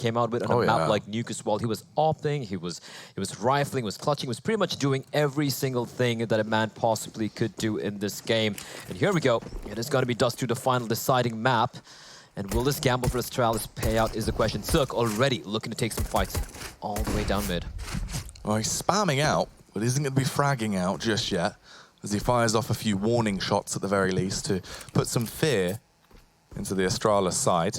came out with on a map like Nuke as well. He was opting, he was rifling, was clutching, was pretty much doing every single thing that a man possibly could do in this game. And here we go. It is going to be Dust to the final deciding map. And will this gamble for Astralis pay out is the question. Cirque already looking to take some fights all the way down mid. Well, he's spamming out, but isn't going to be fragging out just yet, as he fires off a few warning shots at the very least to put some fear into the Astralis side.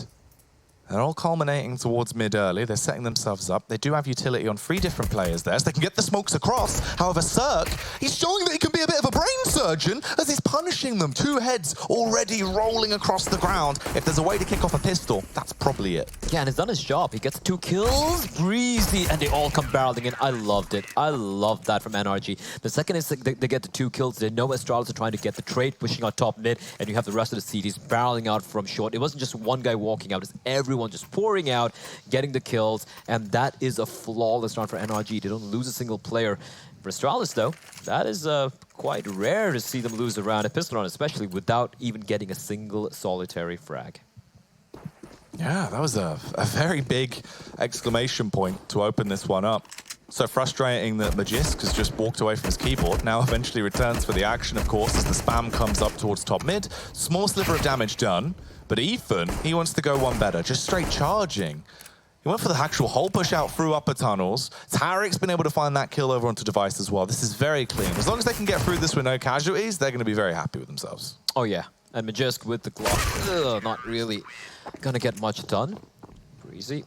They're all culminating towards mid early. They're setting themselves up. They do have utility on 3 different players there, so they can get the smokes across. However, Cirque, he's showing that he can be a bit of a brain surgeon as he's punishing them. 2 heads already rolling across the ground. If there's a way to kick off a pistol, that's probably it. Yeah, and he's done his job. He gets 2 kills, breezy, and they all come barreling in. I loved it. I loved that from NRG. The second is they get the 2 kills. They know Astralis are trying to get the trade, pushing out top mid, and you have the rest of the CTs barreling out from short. It wasn't just one guy walking out. It's everyone just pouring out, getting the kills, and that is a flawless round for NRG. They don't lose a single player. For Astralis, though, that is quite rare to see them lose a round, a pistol round, especially without even getting a single solitary frag. Yeah, that was a very big exclamation point to open this one up. So frustrating that Magisk has just walked away from his keyboard, now eventually returns for the action, of course, as the spam comes up towards top mid. Small sliver of damage done, but Ethan, he wants to go one better, just straight charging. He went for the actual hole push out through upper tunnels. Tarek's been able to find that kill over onto Device as well. This is very clean. As long as they can get through this with no casualties, they're going to be very happy with themselves. Oh yeah, and Magisk with the Glock, not really going to get much done. Breezy.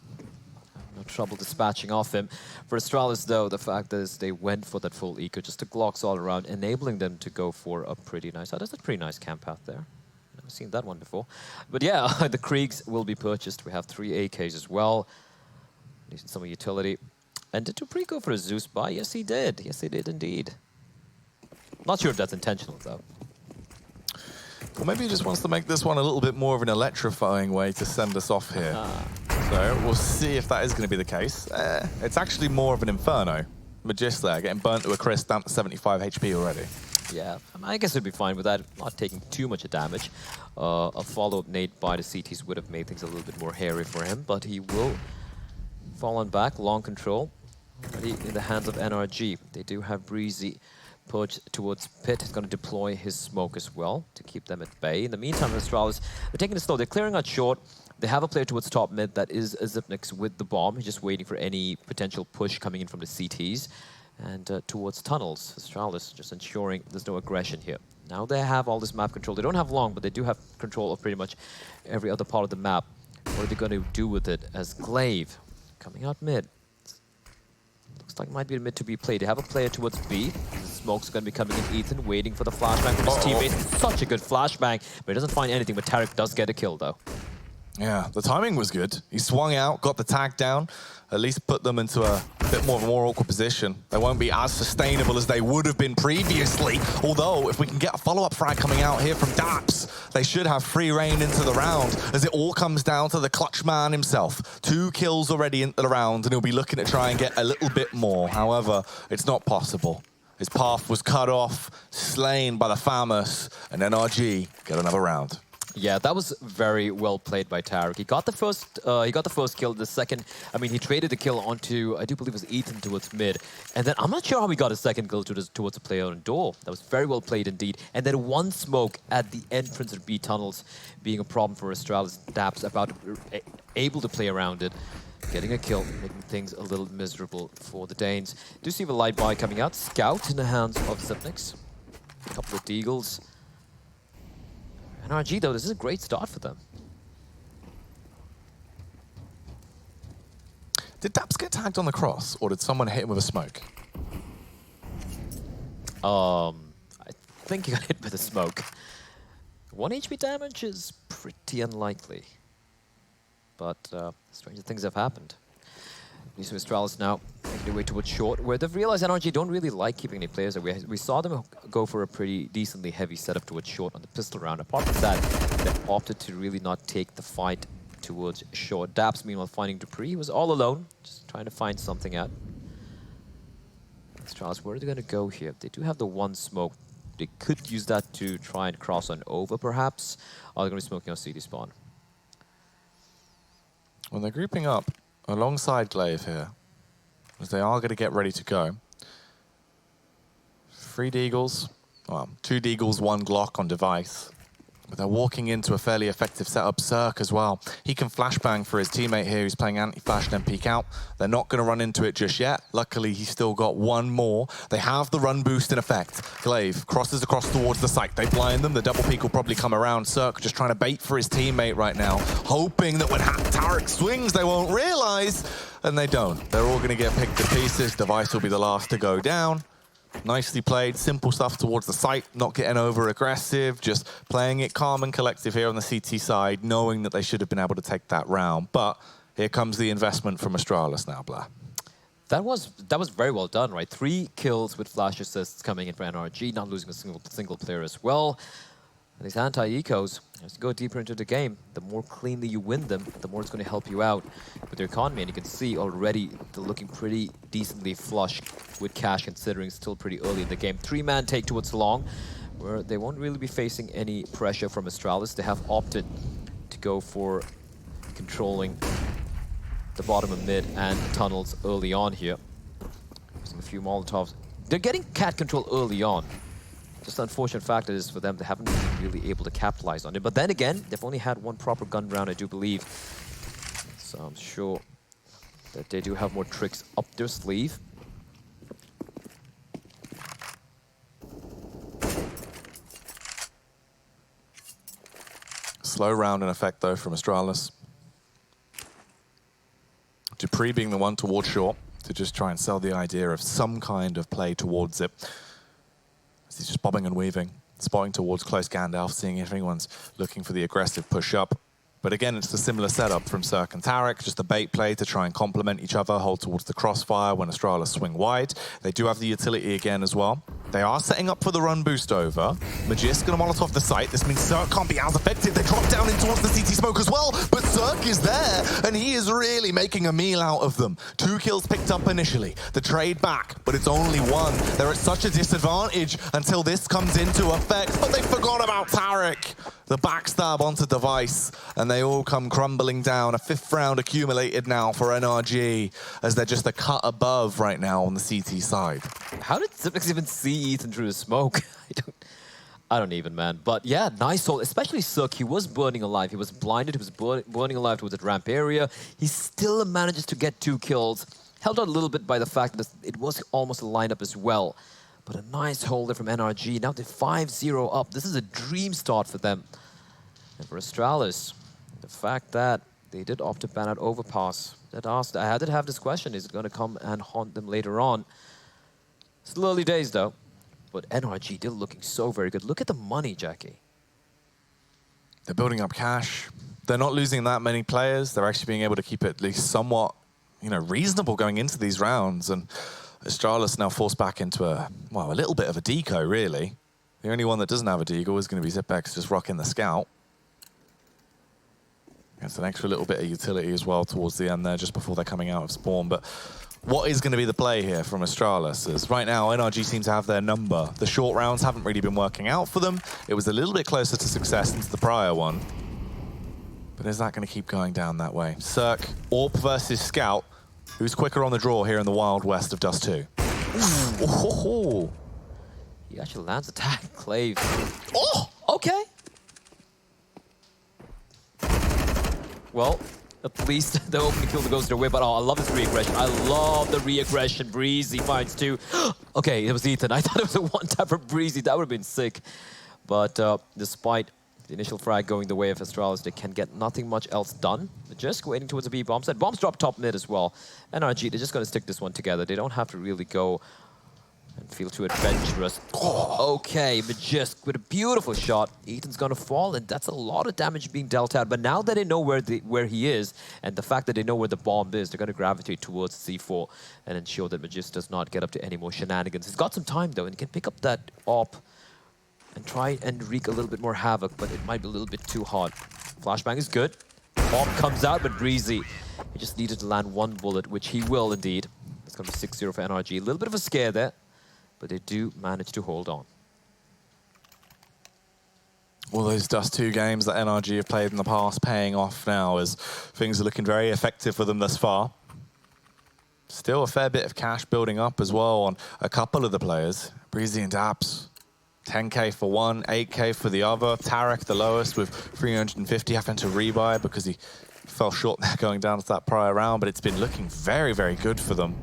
No trouble dispatching off him. For Astralis, though, the fact is they went for that full eco, just the Glocks all around, enabling them to go for a pretty nice... Oh, that's a pretty nice camp out there. Never seen that one before. But yeah, the Kriegs will be purchased. We have 3 AKs as well. Needs some utility. And did Dupree go for a Zeus buy? Yes, he did. Yes, he did indeed. Not sure if that's intentional, though. Well, maybe he just wants to make this one a little bit more of an electrifying way to send us off here. So we'll see if that is going to be the case. It's actually more of an Inferno. Magisk there, getting burnt to a crisp, down to 75 HP already. Yeah, I guess he'd be fine with that, not taking too much damage. A follow-up nade by the CTs would have made things a little bit more hairy for him, but he will fall on back, long control, already in the hands of NRG. They do have Breezy perched towards Pit. He's going to deploy his smoke as well to keep them at bay. In the meantime, Astralis, they're taking it slow. They're clearing out short. They have a player towards top mid that is Zipnix with the bomb. He's just waiting for any potential push coming in from the CTs. And towards tunnels, Astralis just ensuring there's no aggression here. Now they have all this map control. They don't have long, but they do have control of pretty much every other part of the map. What are they going to do with it as Glaive coming out mid? Looks like it might be a mid to be played. They have a player towards B. The smoke's going to be coming in. Ethan waiting for the flashbang from his teammates. Such a good flashbang, but he doesn't find anything. But Tarek does get a kill, though. Yeah, the timing was good. He swung out, got the tag down, at least put them into a bit more of a more awkward position. They won't be as sustainable as they would have been previously. Although, if we can get a follow-up frag coming out here from Daps, they should have free reign into the round, as it all comes down to the clutch man himself. 2 kills already into the round, and he'll be looking to try and get a little bit more. However, it's not possible. His path was cut off, slain by the Famous, and NRG get another round. Yeah, that was very well played by Tarek. He got the first kill. The second, I mean, he traded the kill onto, I do believe it was Ethan towards mid. And then I'm not sure how he got a second kill towards the player on door. That was very well played indeed. And then one smoke at the entrance of B tunnels being a problem for Astralis. Daps able to play around it. Getting a kill, making things a little miserable for the Danes. Do see the light buy coming out. Scout in the hands of Zipnix. A couple of deagles. NRG, though, this is a great start for them. Did Daps get tagged on the cross, or did someone hit him with a smoke? I think he got hit with a smoke. 1 HP damage is pretty unlikely. But stranger things have happened. These are Astralis now making their way towards short, where they've realized NRG don't really like keeping any players. We saw them go for a pretty decently heavy setup towards short on the pistol round. Apart from that, they opted to really not take the fight towards short. Daps, meanwhile, finding Dupree. He was all alone, just trying to find something out. Astralis, where are they going to go here? They do have the 1 smoke. They could use that to try and cross on over, perhaps. Or they're going to be smoking on CD spawn. Well, they're grouping up alongside Glaive here, as they are going to get ready to go. 3 Deagles, well, 2 Deagles, 1 Glock on device. But they're walking into a fairly effective setup. Cirque as well. He can flashbang for his teammate here who's playing anti-flash, then peek out. They're not going to run into it just yet. Luckily, he's still got 1 more. They have the run boost in effect. Glaive crosses across towards the site. They blind them. The double peek will probably come around. Cirque just trying to bait for his teammate right now, hoping that when Tarek swings, they won't realize. And they don't. They're all going to get picked to pieces. Device will be the last to go down. Nicely played, simple stuff towards the site, not getting over aggressive, just playing it calm and collective here on the CT side, knowing that they should have been able to take that round. But here comes the investment from Astralis now, Blair. That was very well done, right? 3 kills with flash assists coming in for NRG, not losing a single player as well. And these anti-ecos, as you go deeper into the game, the more cleanly you win them, the more it's going to help you out with your economy. And you can see already they're looking pretty decently flush with cash, considering it's still pretty early in the game. 3-man take towards long, where they won't really be facing any pressure from Astralis. They have opted to go for controlling the bottom of mid and tunnels early on here. Using a few Molotovs. They're getting cat control early on. Just the unfortunate fact is for them, they haven't been really able to capitalize on it. But then again, they've only had 1 proper gun round, I do believe. So I'm sure that they do have more tricks up their sleeve. Slow round in effect, though, from Astralis. Dupree being the one towards short to just try and sell the idea of some kind of play towards it. He's just bobbing and weaving, spotting towards close Gandalf, seeing if anyone's looking for the aggressive push-up. But again, it's a similar setup from Cirque and Tarek, just a bait play to try and complement each other, hold towards the crossfire when Astralis swing wide. They do have the utility again as well. They are setting up for the run boost over. Magisk gonna Molotov the site. This means Cirque can't be as effective. They drop down in towards the CT smoke as well, but Cirque is there, and he is really making a meal out of them. 2 kills picked up initially. The trade back, but it's only 1. They're at such a disadvantage until this comes into effect, but they forgot about Tarek. The backstab onto device, and they all come crumbling down. A 5th round accumulated now for NRG, as they're just a cut above right now on the CT side. How did Zipix even see Ethan through the smoke? I don't even, man. But yeah, nice hold, especially Sook. He was burning alive. He was blinded. He was burning alive towards the ramp area. He still manages to get 2 kills. Held out a little bit by the fact that it was almost a lineup as well. But a nice hold there from NRG. Now they're 5-0 up. This is a dream start for them. And for Astralis, the fact that they did opt to ban out Overpass. I had to have this question, is it going to come and haunt them later on? Still early days though. But NRG, they're looking so very good. Look at the money, Jackie. They're building up cash. They're not losing that many players. They're actually being able to keep it at least somewhat, reasonable going into these rounds. And Astralis now forced back into a little bit of a deco, really. The only one that doesn't have a deagle is going to be Zipex just rocking the scout. Gets an extra little bit of utility as well towards the end there, just before they're coming out of spawn. But what is going to be the play here from Astralis? As right now, NRG seem to have their number. The short rounds haven't really been working out for them. It was a little bit closer to success than the prior one. But is that going to keep going down that way? Cirque, AWP versus Scout. Who's quicker on the draw here in the Wild West of Dust 2? Oh. He actually lands attack, Glaive. Oh, okay. Well, at least the opening kill goes their way, but I love this re-aggression. I love the re-aggression. Breezy finds 2. Okay, it was Ethan. I thought it was a 1-tap for Breezy. That would have been sick. But despite the initial frag going the way of Astralis, they can get nothing much else done. They're just waiting towards the B bomb set. Bombs drop top mid as well. NRG, they're just going to stick this one together. They don't have to really go and feel too adventurous. Oh, okay, Magisk with a beautiful shot. Ethan's going to fall, and that's a lot of damage being dealt out. But now that they know where he is, and the fact that they know where the bomb is, they're going to gravitate towards C4 and ensure that Magisk does not get up to any more shenanigans. He's got some time, though, and he can pick up that AWP and try and wreak a little bit more havoc, but it might be a little bit too hard. Flashbang is good. Bomb comes out, but Breezy, he just needed to land 1 bullet, which he will indeed. It's going to be 6-0 for NRG. A little bit of a scare there, but they do manage to hold on. All those Dust 2 games that NRG have played in the past paying off now as things are looking very effective for them thus far. Still a fair bit of cash building up as well on a couple of the players. Breezy and Daps, 10k for one, 8k for the other. Tarek the lowest with 350 having to rebuy because he fell short there going down to that prior round, but it's been looking very, very good for them.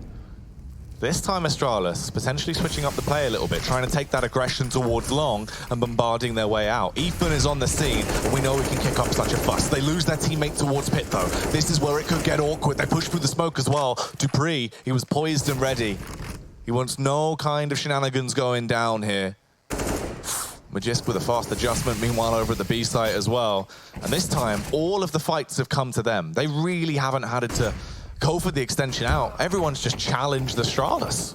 This time Astralis potentially switching up the play a little bit, trying to take that aggression towards long and bombarding their way out. Ethan is on the scene, and we know we can kick up such a fuss. They lose their teammate towards pit though. This is where it could get awkward. They push through the smoke as well. Dupree, he was poised and ready. He wants no kind of shenanigans going down here. Magisk with a fast adjustment, meanwhile over at the B site as well. And this time, all of the fights have come to them. They really haven't had it to go for the extension out. Everyone's just challenged Astralis.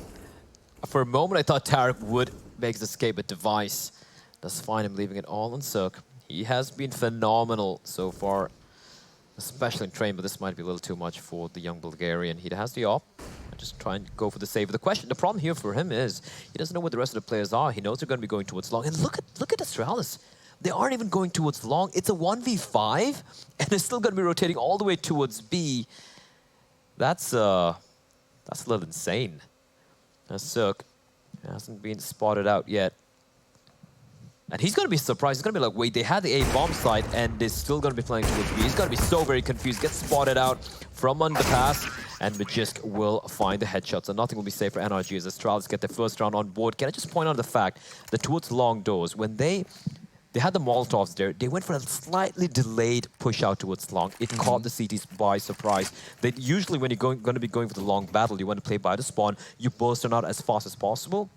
For a moment, I thought Tarek would make his escape, but Device does find him leaving it all on Cirque. He has been phenomenal so far, especially in train, but this might be a little too much for the young Bulgarian. He has the op. Just try and go for the save. The problem here for him is he doesn't know where the rest of the players are. He knows they're going to be going towards long. And look at Astralis. They aren't even going towards long. It's a 1v5, and they're still going to be rotating all the way towards B. That's a little insane. Cirque hasn't been spotted out yet. And he's going to be surprised. He's going to be like, wait, they had the A-bomb site, and they're still going to be playing towards B. He's going to be so very confused. Gets spotted out from underpass, and Magisk will find the headshot. So nothing will be safe for NRG as Astralis get their first round on board. Can I just point out the fact that towards long doors, when they had the Molotovs there, they went for a slightly delayed push out towards long. It caught the CTs by surprise. That usually when you're going to be going for the long battle, you want to play by the spawn, you burst them out as fast as possible.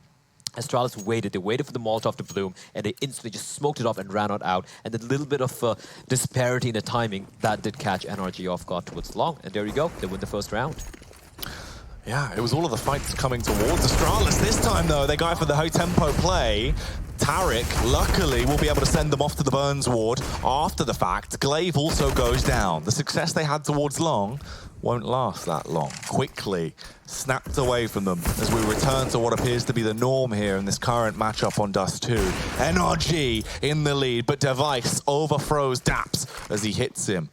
Astralis waited. They waited for the Molotov to bloom, and they instantly just smoked it off and ran it out. And the little bit of disparity in the timing, that did catch NRG off guard towards long. And there you go. They win the first round. Yeah, it was all of the fights coming towards Astralis. This time, though, they go for the high-tempo play. Tarek, luckily, will be able to send them off to the Burns ward after the fact. Glaive also goes down. The success they had towards long won't last that long. Quickly snapped away from them as we return to what appears to be the norm here in this current matchup on Dust 2. NRG in the lead, but Device overthrows Daps as he hits him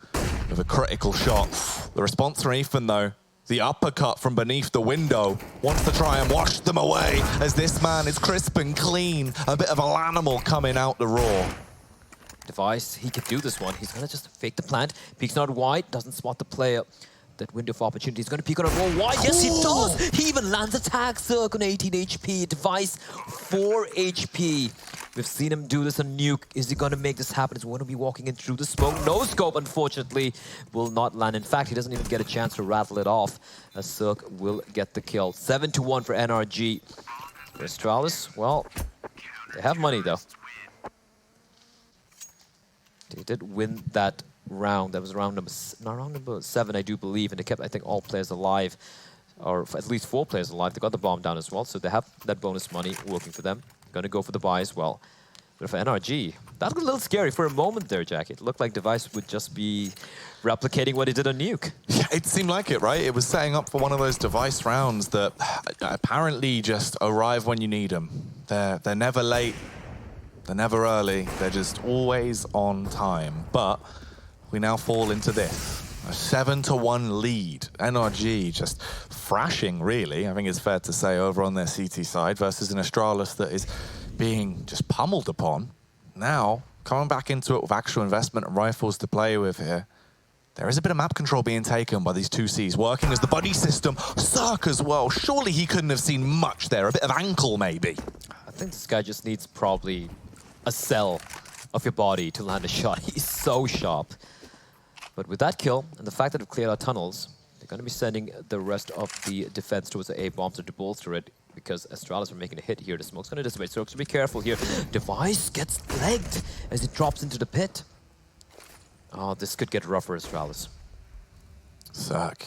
with a critical shot. The response from Ethan, though, the uppercut from beneath the window, wants to try and wash them away as this man is crisp and clean. A bit of an animal coming out the raw. Device, he could do this one. He's going to just fake the plant. Peeks not wide, doesn't spot the player. That window of opportunity is going to peek on a roll wide. Yes, he does! He even lands a tag Cirque on 18 HP. Device, 4 HP. We've seen him do this on Nuke. Is he going to make this happen? He's going to be walking in through the smoke. No scope, unfortunately, will not land. In fact, he doesn't even get a chance to rattle it off, as Cirque will get the kill. 7-1 for NRG. For Astralis, well, they have money, though. They did win that round. That was round number 7, I do believe, and they kept, I think, all players alive, or at least 4 players alive. They got the bomb down as well, so they have that bonus money working for them. Going to go for the buy as well. But for NRG, that was a little scary for a moment there, Jack. It looked like Device would just be replicating what he did on Nuke. Yeah, it seemed like it, right? It was setting up for one of those Device rounds that apparently just arrive when you need them. They're never late, they're never early, they're just always on time. But we now fall into this. A 7-1 lead. NRG just thrashing, really, I think it's fair to say, over on their CT side versus an Astralis that is being just pummeled upon. Now, coming back into it with actual investment and rifles to play with here, there is a bit of map control being taken by these 2 Cs, working as the buddy system. Cirque as well. Surely he couldn't have seen much there. A bit of ankle, maybe. I think this guy just needs probably a cell of your body to land a shot. He's so sharp. But with that kill, and the fact that they've cleared our tunnels, they're going to be sending the rest of the defense towards the A-bombs to bolster it, because Astralis are making a hit here. The smoke's going to dissipate, so be careful here. Device gets legged as it drops into the pit. Oh, this could get rough for Astralis. Cirque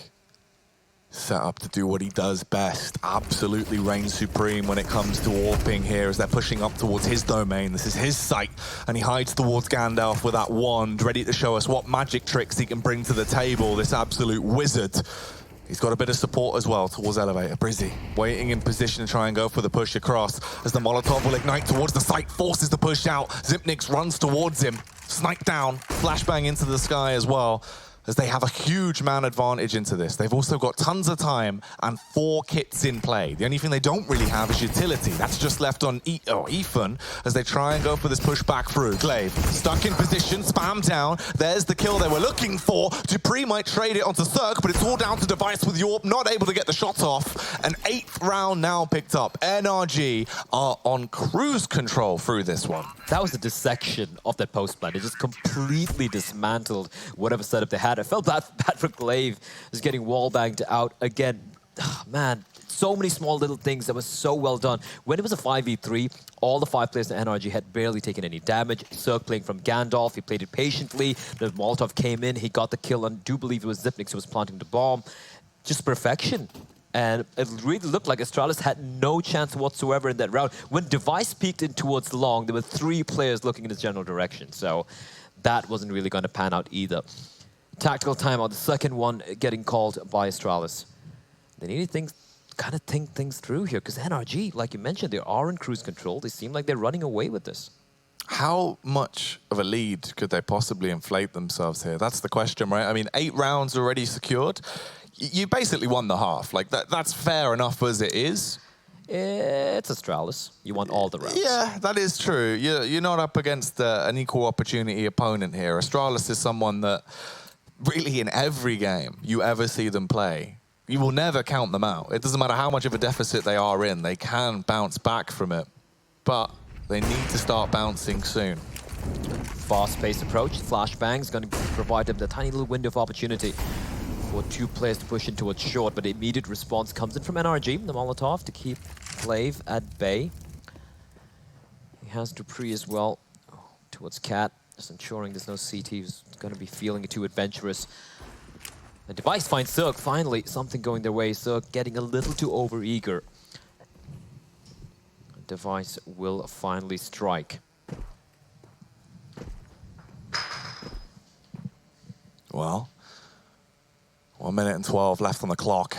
set up to do what he does best. Absolutely reigns supreme when it comes to warping here as they're pushing up towards his domain. This is his site, and he hides towards Gandalf with that wand, ready to show us what magic tricks he can bring to the table. This absolute wizard. He's got a bit of support as well towards Elevator. Brizzy waiting in position to try and go for the push across as the Molotov will ignite towards the site, forces the push out. Zipnix runs towards him, snipe down, flashbang into the sky as well, as they have a huge man advantage into this. They've also got tons of time and 4 kits in play. The only thing they don't really have is utility. That's just left on Ethan as they try and go for this push back through. Glaive stuck in position, spam down. There's the kill they were looking for. Dupree might trade it onto Cirque, but it's all down to Device with Yorp, not able to get the shot off. An 8th round now picked up. NRG are on cruise control through this one. That was a dissection of that post plan. It just completely dismantled whatever setup they had. I felt bad for Glaive, just getting wall banged out again. Man, so many small little things that was so well done. When it was a 5v3, all the 5 players in NRG had barely taken any damage. Cirque playing from Gandalf, he played it patiently. The Molotov came in, he got the kill, and I do believe it was Zipnix who was planting the bomb. Just perfection. And it really looked like Astralis had no chance whatsoever in that round. When Device peeked in towards long, there were 3 players looking in his general direction. So that wasn't really going to pan out either. Tactical timeout, the second one getting called by Astralis. They need to kind of think things through here, because NRG, like you mentioned, they are in cruise control. They seem like they're running away with this. How much of a lead could they possibly inflate themselves here? That's the question, right? I mean, 8 rounds already secured. You basically won the half. Like, that's fair enough as it is. It's Astralis. You want all the rounds. Yeah, that is true. You're not up against an equal opportunity opponent here. Astralis is someone that really in every game you ever see them play, you will never count them out. It doesn't matter how much of a deficit they are in. They can bounce back from it. But they need to start bouncing soon. Fast-paced approach. Flashbang's going to provide them the tiny little window of opportunity for 2 players to push in towards short, but the immediate response comes in from NRG, the Molotov, to keep Glaive at bay. He has Dupree as well towards Cat, just ensuring there's no CT who's going to be feeling it too adventurous. The Device finds Cirque, finally something going their way. Cirque getting a little too overeager. Device will finally strike. Well, 1 minute and 12 left on the clock.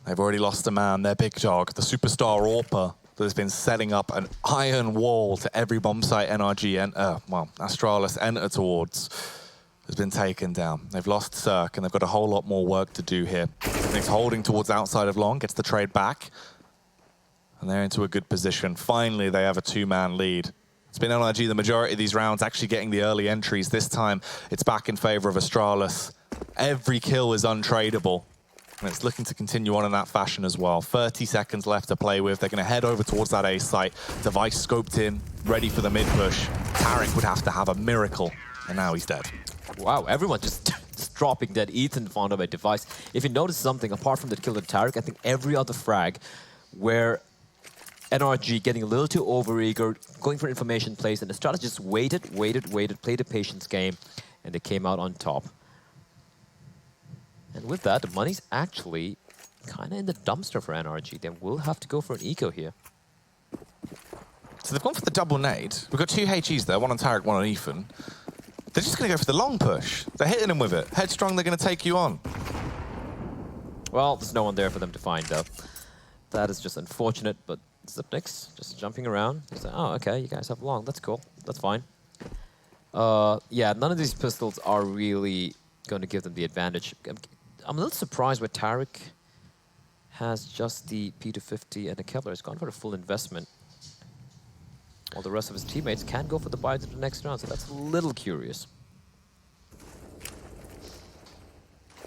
They've already lost a man, their big dog, the superstar Orpa, that has been setting up an iron wall to every bomb site Astralis enter towards, has been taken down. They've lost Cirque, and they've got a whole lot more work to do here. He's holding towards outside of long, gets the trade back, and they're into a good position. Finally, they have a 2-man lead. It's been NRG the majority of these rounds, actually getting the early entries. This time, it's back in favor of Astralis. Every kill is untradeable, and it's looking to continue on in that fashion as well. 30 seconds left to play with. They're going to head over towards that A site. Device scoped in, ready for the mid-push. Tarek would have to have a miracle, and now he's dead. Wow, everyone just dropping dead. Ethan found out by Device. If you notice something, apart from the kill of Tarek, I think every other frag where NRG getting a little too overeager, going for information plays, and Astralis just waited, played a patience game, and they came out on top. And with that, the money's actually kind of in the dumpster for NRG. They will have to go for an eco here. So they've gone for the double nade. We've got 2 HEs there, 1 on Tarek, 1 on Ethan. They're just going to go for the long push. They're hitting him with it. Headstrong, they're going to take you on. Well, there's no one there for them to find, though. That is just unfortunate, but Zipnix just jumping around. He's like, oh, okay, you guys have long. That's cool. That's fine. Yeah, none of these pistols are really going to give them the advantage. I'm a little surprised where Tarek has just the P250 and the Kevlar. He's gone for a full investment, while the rest of his teammates can go for the buy to the next round, so that's a little curious.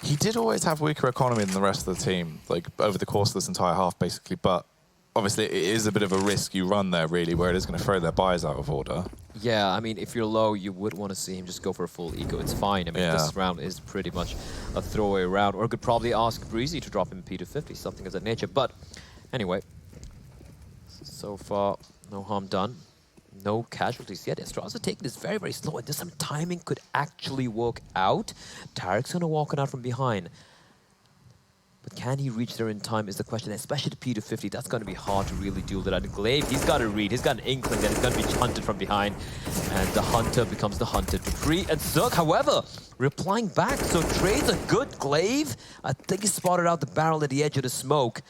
He did always have weaker economy than the rest of the team, like over the course of this entire half, basically. But obviously, it is a bit of a risk you run there, really, where it is going to throw their buys out of order. Yeah, I mean, if you're low, you would want to see him just go for a full eco. It's fine. I mean, this round is pretty much a throwaway round. Or could probably ask Breezy to drop him P250, something of that nature. But anyway, so far, no harm done. No casualties yet. Astralis are taking this very, very slow, and there's some timing could actually work out. Tarek's going to walk it out from behind. But can he reach there in time is the question, especially the P250. That's going to be hard to really deal with that. And Glaive, he's got a read. He's got an inkling that he's going to be hunted from behind. And the hunter becomes the hunted. dupreeh and Zerk, however, replying back. So trades a good Glaive. I think he spotted out the barrel at the edge of the smoke.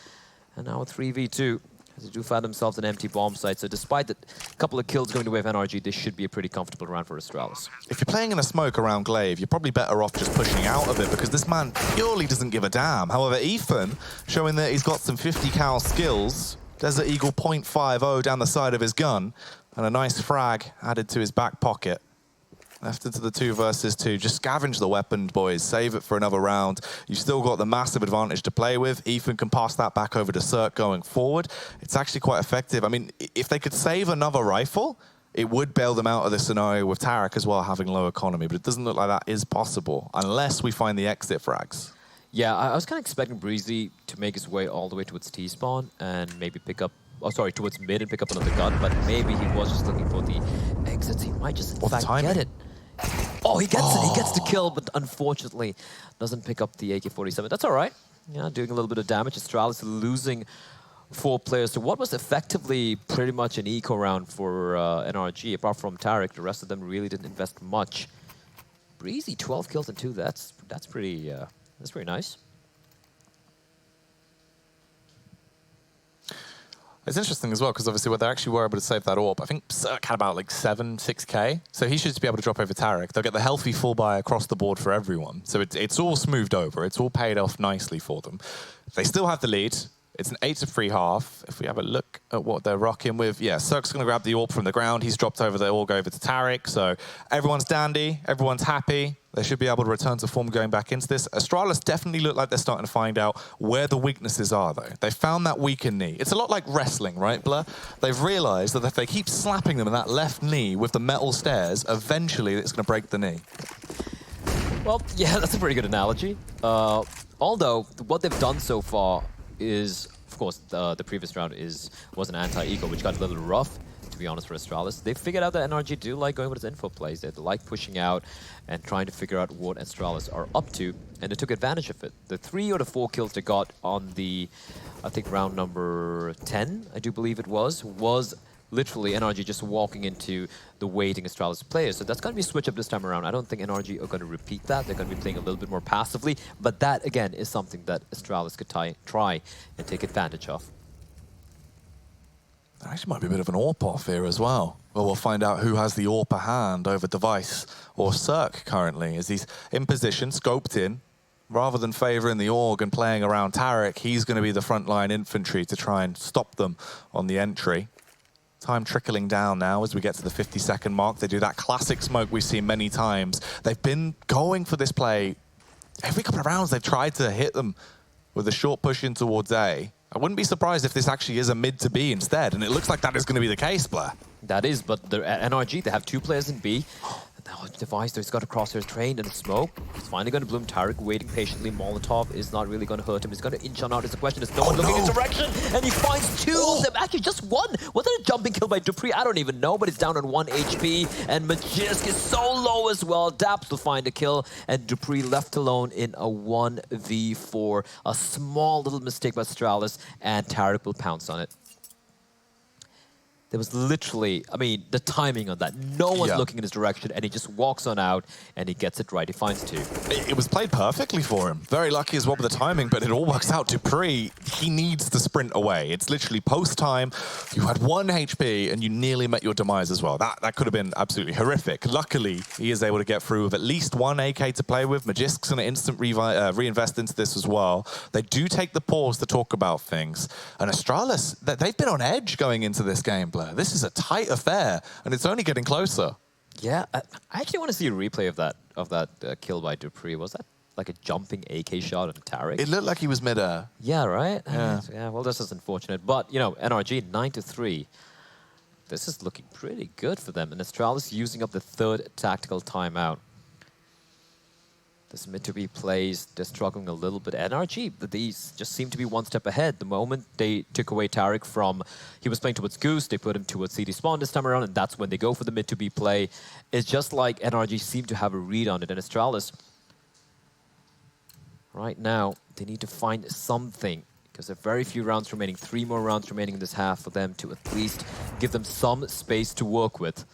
And now a 3v2. They do find themselves an empty bomb site, so despite the couple of kills going the way of NRG, this should be a pretty comfortable round for Astralis. If you're playing in a smoke around Glaive, you're probably better off just pushing out of it because this man purely doesn't give a damn. However, Ethan, showing that he's got some 50 cal skills, Desert Eagle .50 down the side of his gun, and a nice frag added to his back pocket. Left into the 2 versus 2. Just scavenge the weapon, boys. Save it for another round. You've still got the massive advantage to play with. Ethan can pass that back over to Zerk going forward. It's actually quite effective. I mean, if they could save another rifle, it would bail them out of this scenario with Tarek as well having low economy. But it doesn't look like that is possible unless we find the exit frags. Yeah, I was kind of expecting Breezy to make his way all the way towards T-spawn and maybe pick up, towards mid and pick up another gun, but maybe he was just looking for the exits. He might just, in fact, get it. Oh, he gets it. He gets the kill, but unfortunately doesn't pick up the AK-47. That's all right. Yeah, doing a little bit of damage. Astralis losing 4 players to what was effectively pretty much an eco round for NRG. Apart from Tarek, the rest of them really didn't invest much. Breezy, 12 kills and 2. That's pretty nice. It's interesting as well, because obviously what they actually were able to save that AWP, I think Zerk had about like 6K, so he should just be able to drop over Tarek. They'll get the healthy full buy across the board for everyone. So it's all smoothed over, it's all paid off nicely for them. They still have the lead. It's an 8-3 half. If we have a look at what they're rocking with, yeah, Zerk's going to grab the AWP from the ground. He's dropped over the AWP over to Tarek. So everyone's dandy, everyone's happy. They should be able to return to form going back into this. Astralis definitely look like they're starting to find out where the weaknesses are, though. They found that weakened knee. It's a lot like wrestling, right, Blur? They've realized that if they keep slapping them in that left knee with the metal stairs, eventually it's going to break the knee. Well, yeah, that's a pretty good analogy. Although, what they've done so far is, of course, the previous round was an anti-eco, which got a little rough, to be honest, for Astralis. They figured out that NRG do like going with its info plays. They like pushing out and trying to figure out what Astralis are up to, and they took advantage of it. The 3 or the 4 kills they got on the, I think, round number 10, I do believe it was literally NRG just walking into the waiting Astralis players. So that's going to be a switch up this time around. I don't think NRG are going to repeat that. They're going to be playing a little bit more passively. But that, again, is something that Astralis could try and take advantage of. There actually might be a bit of an AWP off here as well. Well, we'll find out who has the AWP hand over Device or Zerk currently, as he's in position, scoped in. Rather than favouring the AUG and playing around Tarek, he's going to be the frontline infantry to try and stop them on the entry. Time trickling down now as we get to the 50-second mark. They do that classic smoke we've seen many times. They've been going for this play. Every couple of rounds, they've tried to hit them with a short push in towards A. I wouldn't be surprised if this actually is a mid to B instead, and it looks like that is going to be the case, Blair. That is, but the NRG, they have 2 players in B. Device, he's got a crosshairs trained in the smoke. He's finally going to bloom. Tarek waiting patiently. Molotov is not really going to hurt him. He's going to inch on out. It's a question. There's no one looking in his direction. And he finds 2 of them. Actually, just 1. Was it a jumping kill by dupreeh? I don't even know, but he's down on 1 HP. And Magisk is so low as well. Daps will find a kill. And dupreeh left alone in a 1v4. A small little mistake by Astralis. And Tarek will pounce on it. There was literally, I mean, the timing on that. No one's looking in his direction, and he just walks on out, and he gets it right. He finds 2. It was played perfectly for him. Very lucky as well with the timing, but it all works out. dupreeh, he needs to sprint away. It's literally post-time. You had 1 HP, and you nearly met your demise as well. That could have been absolutely horrific. Luckily, he is able to get through with at least 1 AK to play with. Magisk's going to instant reinvest into this as well. They do take the pause to talk about things. And Astralis, they've been on edge going into this game, Blair. This is a tight affair, and it's only getting closer. Yeah, I actually want to see a replay of that kill by dupreeh. Was that like a jumping AK shot on Tarek? It looked like he was mid-air. Yeah, right? Yeah. Yeah, well, this is unfortunate. But, you know, NRG, 9-3. This is looking pretty good for them. And Astralis using up the 3rd tactical timeout. This mid-to-B plays, they're struggling a little bit. NRG, these just seem to be 1 step ahead. The moment they took away Tarek from, he was playing towards Goose, they put him towards CD Spawn this time around, and that's when they go for the mid-to-B play. It's just like NRG seem to have a read on it, and Astralis, Right now, they need to find something, because there are very few rounds remaining, 3 more rounds remaining in this half for them to at least give them some space to work with.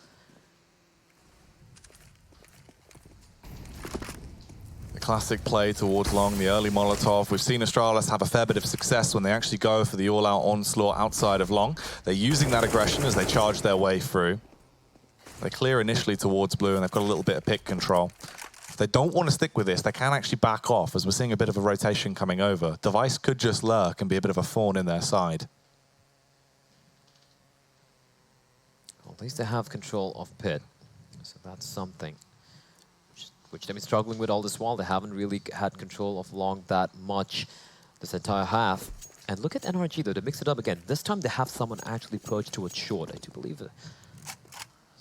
The classic play towards long, the early Molotov. We've seen Astralis have a fair bit of success when they actually go for the all-out onslaught outside of long. They're using that aggression as they charge their way through. They clear initially towards blue, and they've got a little bit of pick control. If they don't want to stick with this, they can actually back off, as we're seeing a bit of a rotation coming over. Device could just lurk and be a bit of a thorn in their side. Well, at least they have control of pit, so that's something. Which they've been struggling with all this while. They haven't really had control of long that much this entire half. And look at NRG though, to mix it up again. This time they have someone actually perched towards short, I do believe it.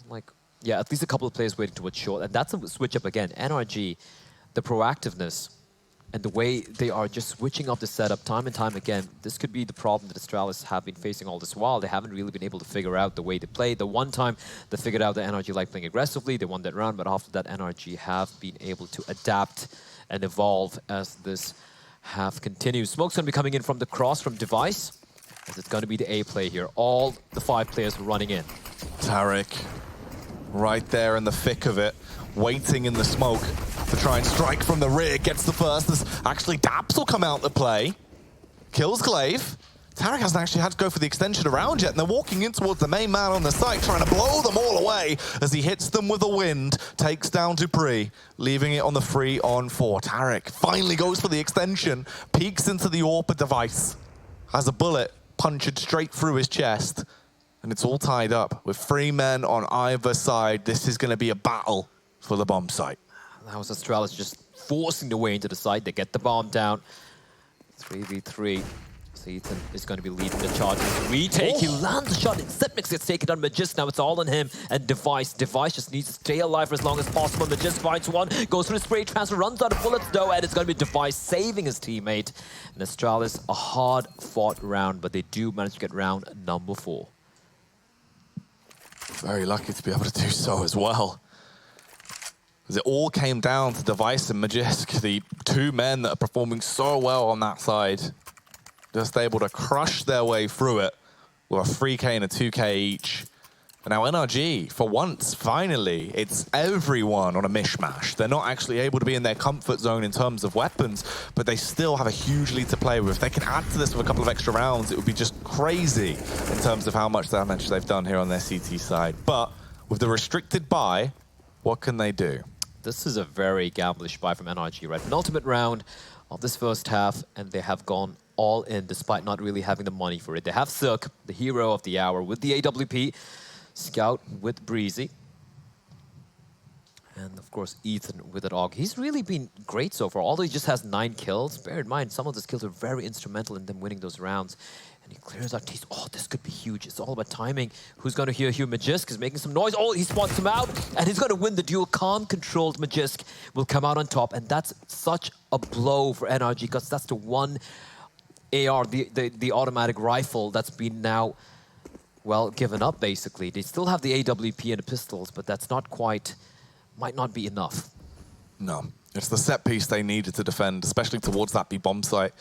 Like, yeah, at least a couple of players waiting towards short. And that's a switch up again. NRG, the proactiveness and the way they are just switching up the setup time and time again. This could be the problem that Astralis have been facing all this while. They haven't really been able to figure out the way they play. The one time they figured out that NRG like playing aggressively, they won that round, but after that NRG have been able to adapt and evolve as this half continues. Smoke's going to be coming in from the cross from Device, as it's going to be the A play here. All the 5 players running in. Tarek, right there in the thick of it, waiting in the smoke to try and strike from the rear, gets the first. There's actually Daps will come out to play. Kills Glaive. Tarek hasn't actually had to go for the extension around yet, and they're walking in towards the main man on the site, trying to blow them all away as he hits them with the wind, takes down Dupree, leaving it on the 3-on-4. Tarek finally goes for the extension, peeks into the AWP Device, has a bullet punctured straight through his chest, and it's all tied up with 3 men on either side. This is going to be a battle for the bomb site. That was Astralis just forcing the way into the site. They get the bomb down. 3v3. So Ethan is going to be leading the charge. Retake. He lands a shot. Setmix gets taken on Magist. Now it's all on him and Device. Device just needs to stay alive for as long as possible. Magist finds one. Goes for the spray transfer. Runs out of bullets though. And it's going to be Device saving his teammate. And Astralis, a hard-fought round. But they do manage to get round number 4. Very lucky to be able to do so as well. As it all came down to Device and Magisk, the 2 men that are performing so well on that side, just able to crush their way through it with a 3K and a 2K each. And now NRG, for once, finally, it's everyone on a mishmash. They're not actually able to be in their comfort zone in terms of weapons, but they still have a huge lead to play with. If they can add to this with a couple of extra rounds, it would be just crazy in terms of how much damage they've done here on their CT side. But with the restricted buy, what can they do? This is a very gamblish buy from NRG, right? Penultimate round of this first half, and they have gone all in despite not really having the money for it. They have Cirque, the hero of the hour, with the AWP, Scout with Breezy, and of course Ethan with an AUG. He's really been great so far, although he just has 9 kills. Bear in mind, some of those kills are very instrumental in them winning those rounds. And he clears out T's. Oh, this could be huge. It's all about timing. Who's going to hear Hugh? Magisk is making some noise. Oh, he spots him out, and he's going to win the duel. Calm-controlled Magisk will come out on top, and that's such a blow for NRG, because that's the one AR, the automatic rifle that's been now, well, given up, basically. They still have the AWP and the pistols, but that's not quite, might not be enough. No, it's the set piece they needed to defend, especially towards that B bomb site.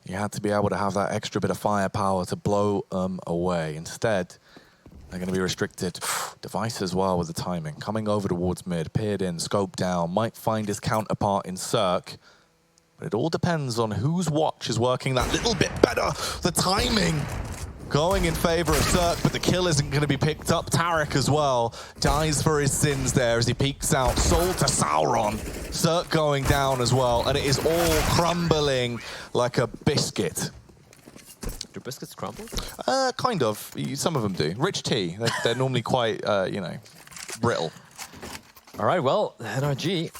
You had to be able to have that extra bit of firepower to blow them away. Instead, they're going to be restricted. Device as well with the timing. Coming over towards mid, peered in, scoped down, might find his counterpart in Cirque. But it all depends on whose watch is working that little bit better. The timing going in favor of Cirque, but the kill isn't going to be picked up. Tarek as well dies for his sins there as he peeks out. Soul to Sauron. Cirque going down as well, and it is all crumbling like a biscuit. Do biscuits crumble? Kind of. Some of them do. Rich tea. They're normally quite, you know, brittle. All right, well, NRG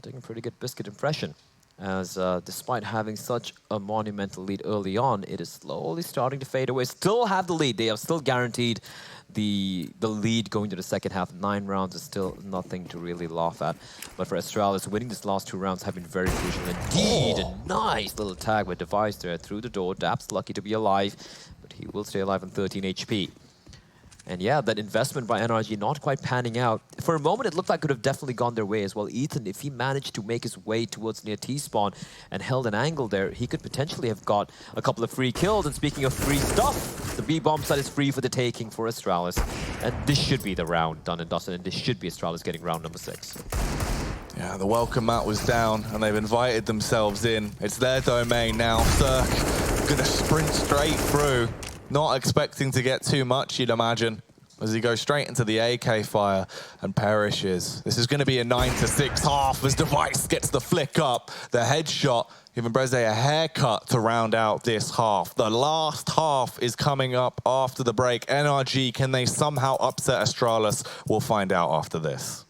doing a pretty good biscuit impression, as despite having such a monumental lead early on, it is slowly starting to fade away. Still have the lead. They have still guaranteed the lead going to the second half. 9 rounds is still nothing to really laugh at. But for Astralis, winning these last 2 rounds have been very crucial indeed. A nice little tag with Device there through the door. Dap's lucky to be alive, but he will stay alive on 13 HP. And yeah, that investment by NRG not quite panning out. For a moment, it looked like it could have definitely gone their way as well. Ethan, if he managed to make his way towards near T-spawn and held an angle there, he could potentially have got a couple of free kills. And speaking of free stuff, the B-bomb side is free for the taking for Astralis. And this should be the round done and dusted, and this should be Astralis getting round number 6. Yeah, the welcome mat was down, and they've invited themselves in. It's their domain now. Cirque gonna sprint straight through. Not expecting to get too much, you'd imagine, as he goes straight into the AK fire and perishes. This is going to be a 9-6 half as Device gets the flick up, the headshot, giving Breze a haircut to round out this half. The last half is coming up after the break. NRG, can they somehow upset Astralis? We'll find out after this.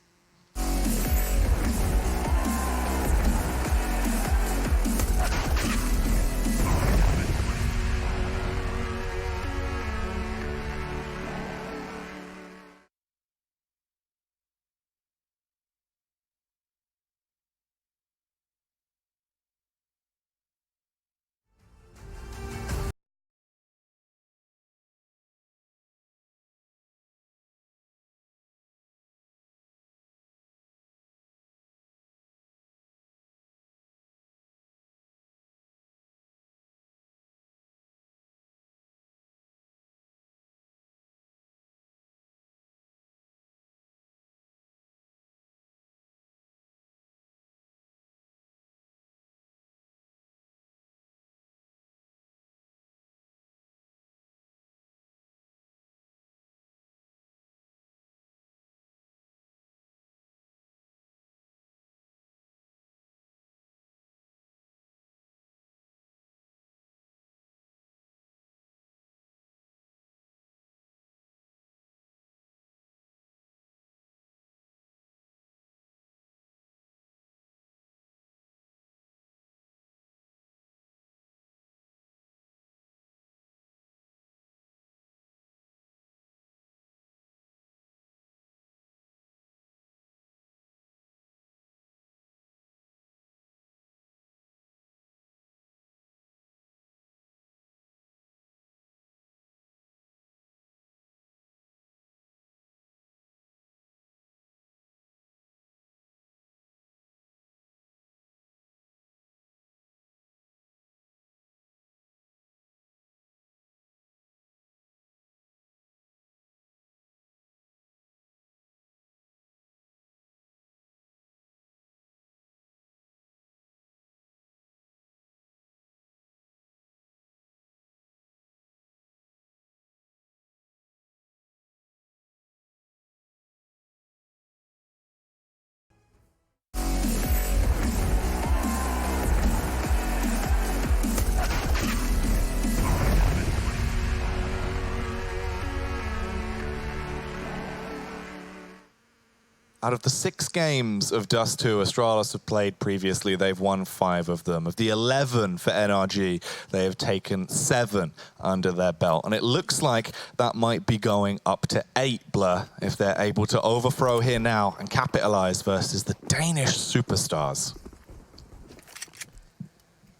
Out of the 6 games of Dust 2 Astralis have played previously, they've won 5 of them. Of the 11 for NRG, they have taken 7 under their belt. And it looks like that might be going up to 8, Blur, if they're able to overthrow here now and capitalize versus the Danish superstars.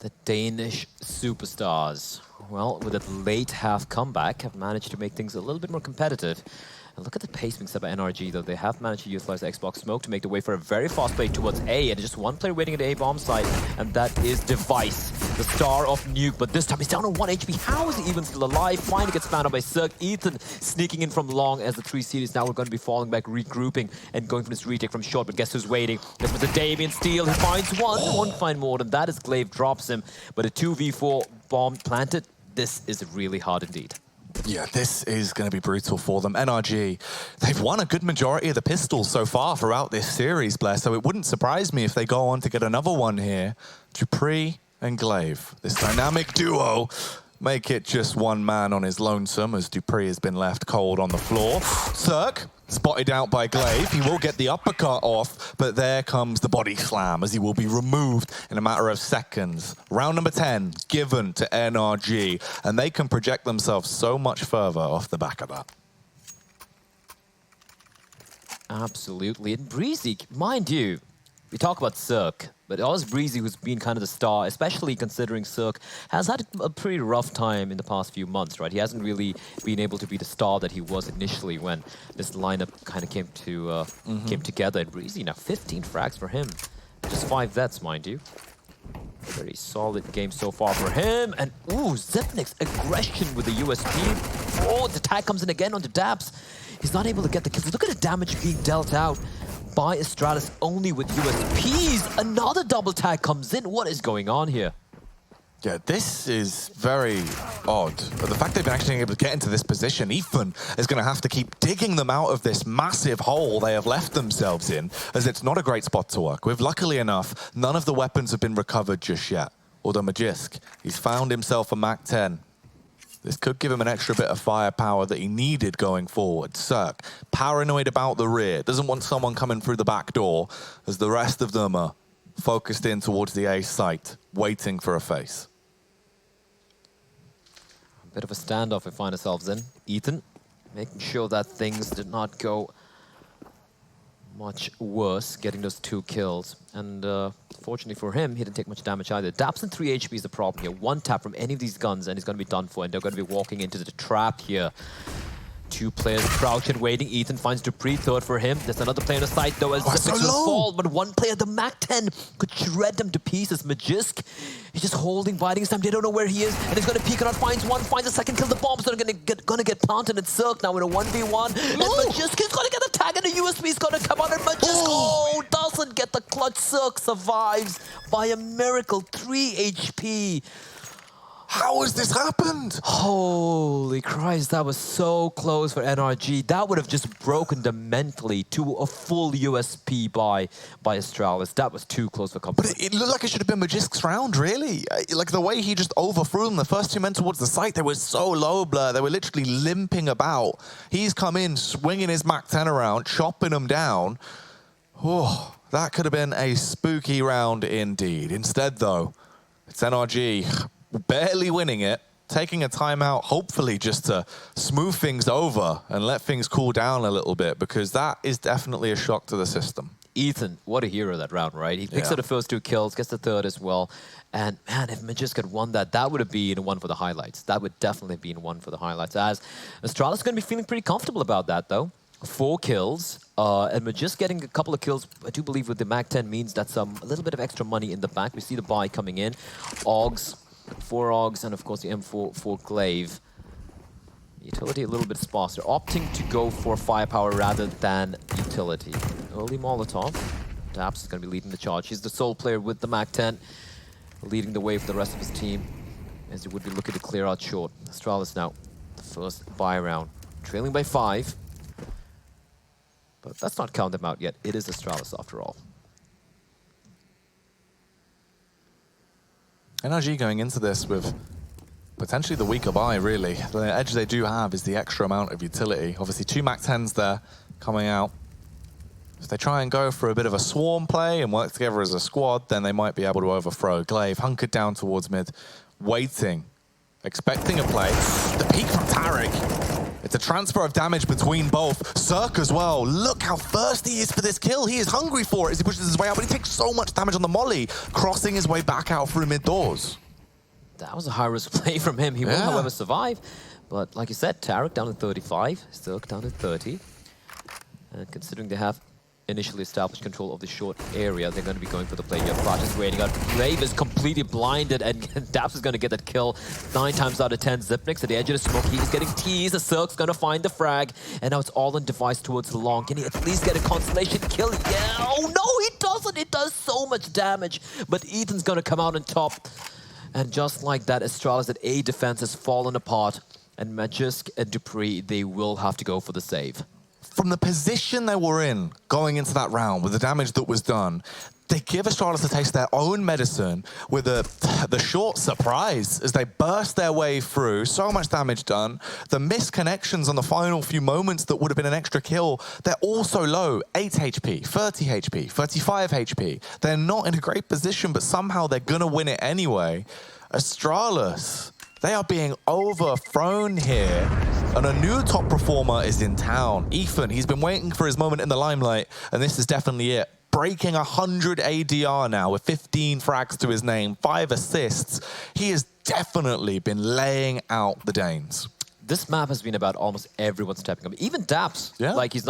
The Danish superstars. Well, with a late half comeback, have managed to make things a little bit more competitive. And look at the pace being set by NRG, though. They have managed to utilize the Xbox smoke to make the way for a very fast play towards A, and just one player waiting at the A bomb site, and that is Device, the star of Nuke. But this time he's down on 1 HP. How is he even still alive? Finally gets found out by Cirque. Ethan sneaking in from long as the 3 series now we're going to be falling back, regrouping, and going for this retake from short. But guess who's waiting? This was the Damien Steele. He finds one. Won't find more than that as Glaive drops him. But a 2v4 bomb planted. This is really hard indeed. Yeah, this is going to be brutal for them. NRG, they've won a good majority of the pistols so far throughout this series, Blair, so it wouldn't surprise me if they go on to get another one here. dupreeh and Glaive, this dynamic duo, make it just one man on his lonesome as dupreeh has been left cold on the floor. Cirque, spotted out by Glaive. He will get the uppercut off, but there comes the body slam as he will be removed in a matter of seconds. Round number 10 given to NRG, and they can project themselves so much further off the back of that. Absolutely. And Breezy, mind you, we talk about Cirque, but Oz Breezy, who's been kind of the star, especially considering Cirque has had a pretty rough time in the past few months, right? He hasn't really been able to be the star that he was initially when this lineup kind of came together. And Breezy now 15 frags for him, just 5 deaths, mind you. A very solid game so far for him. And ooh, Zepnik's aggression with the USP. Oh, the tag comes in again onto Daps. He's not able to get the kills. Look at the damage being dealt out by Astralis only with USPs. Another double tag comes in. What is going on here? Yeah, this is very odd. But the fact they've been actually able to get into this position, Ethan is going to have to keep digging them out of this massive hole they have left themselves in, as it's not a great spot to work with. Luckily enough, none of the weapons have been recovered just yet. Although Magisk, he's found himself a MAC-10. This could give him an extra bit of firepower that he needed going forward. Cirque, paranoid about the rear, doesn't want someone coming through the back door, as the rest of them are focused in towards the A site, waiting for a face. Bit of a standoff we find ourselves in. Ethan making sure that things did not go much worse, getting those 2 kills. And fortunately for him, he didn't take much damage either. Daps and 3 HP is the problem here. 1 tap from any of these guns and he's going to be done for. And they're going to be walking into the trap here. 2 players crouching, waiting. Ethan finds Dupree, third for him. There's another player on the side though as so will low. fall. But 1 player, the MAC-10, could shred them to pieces. Magisk, he's just holding, biding his time. They don't know where he is. And he's going to peek around, finds 1, finds a second kill. The bombs are going to get planted in Cirque now in a 1v1. And Magisk is going to get a tag and the USB is going to come out. And Magisk, doesn't get the clutch. Cirque survives by a miracle. 3 HP. How has this happened? Holy Christ, that was so close for NRG. That would have just broken them mentally to a full USP by Astralis. That was too close for comfort. But it looked like it should have been Magisk's round, really. Like the way he just overthrew them, the first 2 men towards the site, they were so low, Blur. They were literally limping about. He's come in, swinging his MAC-10 around, chopping them down. Oh, that could have been a spooky round indeed. Instead, though, it's NRG barely winning it, taking a timeout, hopefully just to smooth things over and let things cool down a little bit, because that is definitely a shock to the system. Ethan, what a hero that round, right? He picks up the first 2 kills, gets the 3rd as well. And man, if Magisk had won that, that would have been one for the highlights. That would definitely have been one for the highlights. As Astralis is going to be feeling pretty comfortable about that, though. 4 kills, and Magisk getting a couple of kills, I do believe with the MAC-10 means that's a little bit of extra money in the bank. We see the buy coming in. Augs, 4 Augs, and of course the M4 for Glaive. Utility a little bit sparse. They're opting to go for firepower rather than utility. Early Molotov. Daps is going to be leading the charge. He's the sole player with the MAC-10, leading the way for the rest of his team, as he would be looking to clear out short. Astralis now, the first buy round, trailing by 5. But let's not count them out yet. It is Astralis after all. NRG going into this with potentially the weaker buy, really. The edge they do have is the extra amount of utility. Obviously, 2 MAC-10s there coming out. If they try and go for a bit of a swarm play and work together as a squad, then they might be able to overthrow. Glaive hunkered down towards mid, waiting, expecting a play. The peek from Tarek. It's a transfer of damage between both. Cirque as well. Look how thirsty he is for this kill. He is hungry for it as he pushes his way out, but he takes so much damage on the molly, crossing his way back out through mid doors. That was a high-risk play from him. He will, however, survive. But like you said, Tarek down to 35, Cirque down to 30. And considering they have initially established control of the short area, they're going to be going for the play here. Flash is waiting out. Glaive is completely blinded, and Daps is going to get that kill 9 times out of 10. Zipnik's at the edge of the smoke. He's getting teased. The Cirque's going to find the frag, and now it's all on device towards the long. Can he at least get a consolation kill? Yeah. Oh, no, he doesn't. It does so much damage, but Ethan's going to come out on top. And just like that, Astralis at A defense has fallen apart, and Magisk and Dupree, they will have to go for the save. From the position they were in going into that round with the damage that was done, they give Astralis a taste of their own medicine with the short surprise as they burst their way through. So much damage done. The misconnections on the final few moments that would have been an extra kill, they're all so low. 8 HP, 30 HP, 35 HP. They're not in a great position, but somehow they're going to win it anyway. Astralis, they are being overthrown here. And a new top performer is in town. Ethan, he's been waiting for his moment in the limelight, and this is definitely it. breaking 100 ADR now with 15 frags to his name, 5 assists. He has definitely been laying out the Danes. This map has been about almost everyone stepping up. Even Daps, Yeah. like he's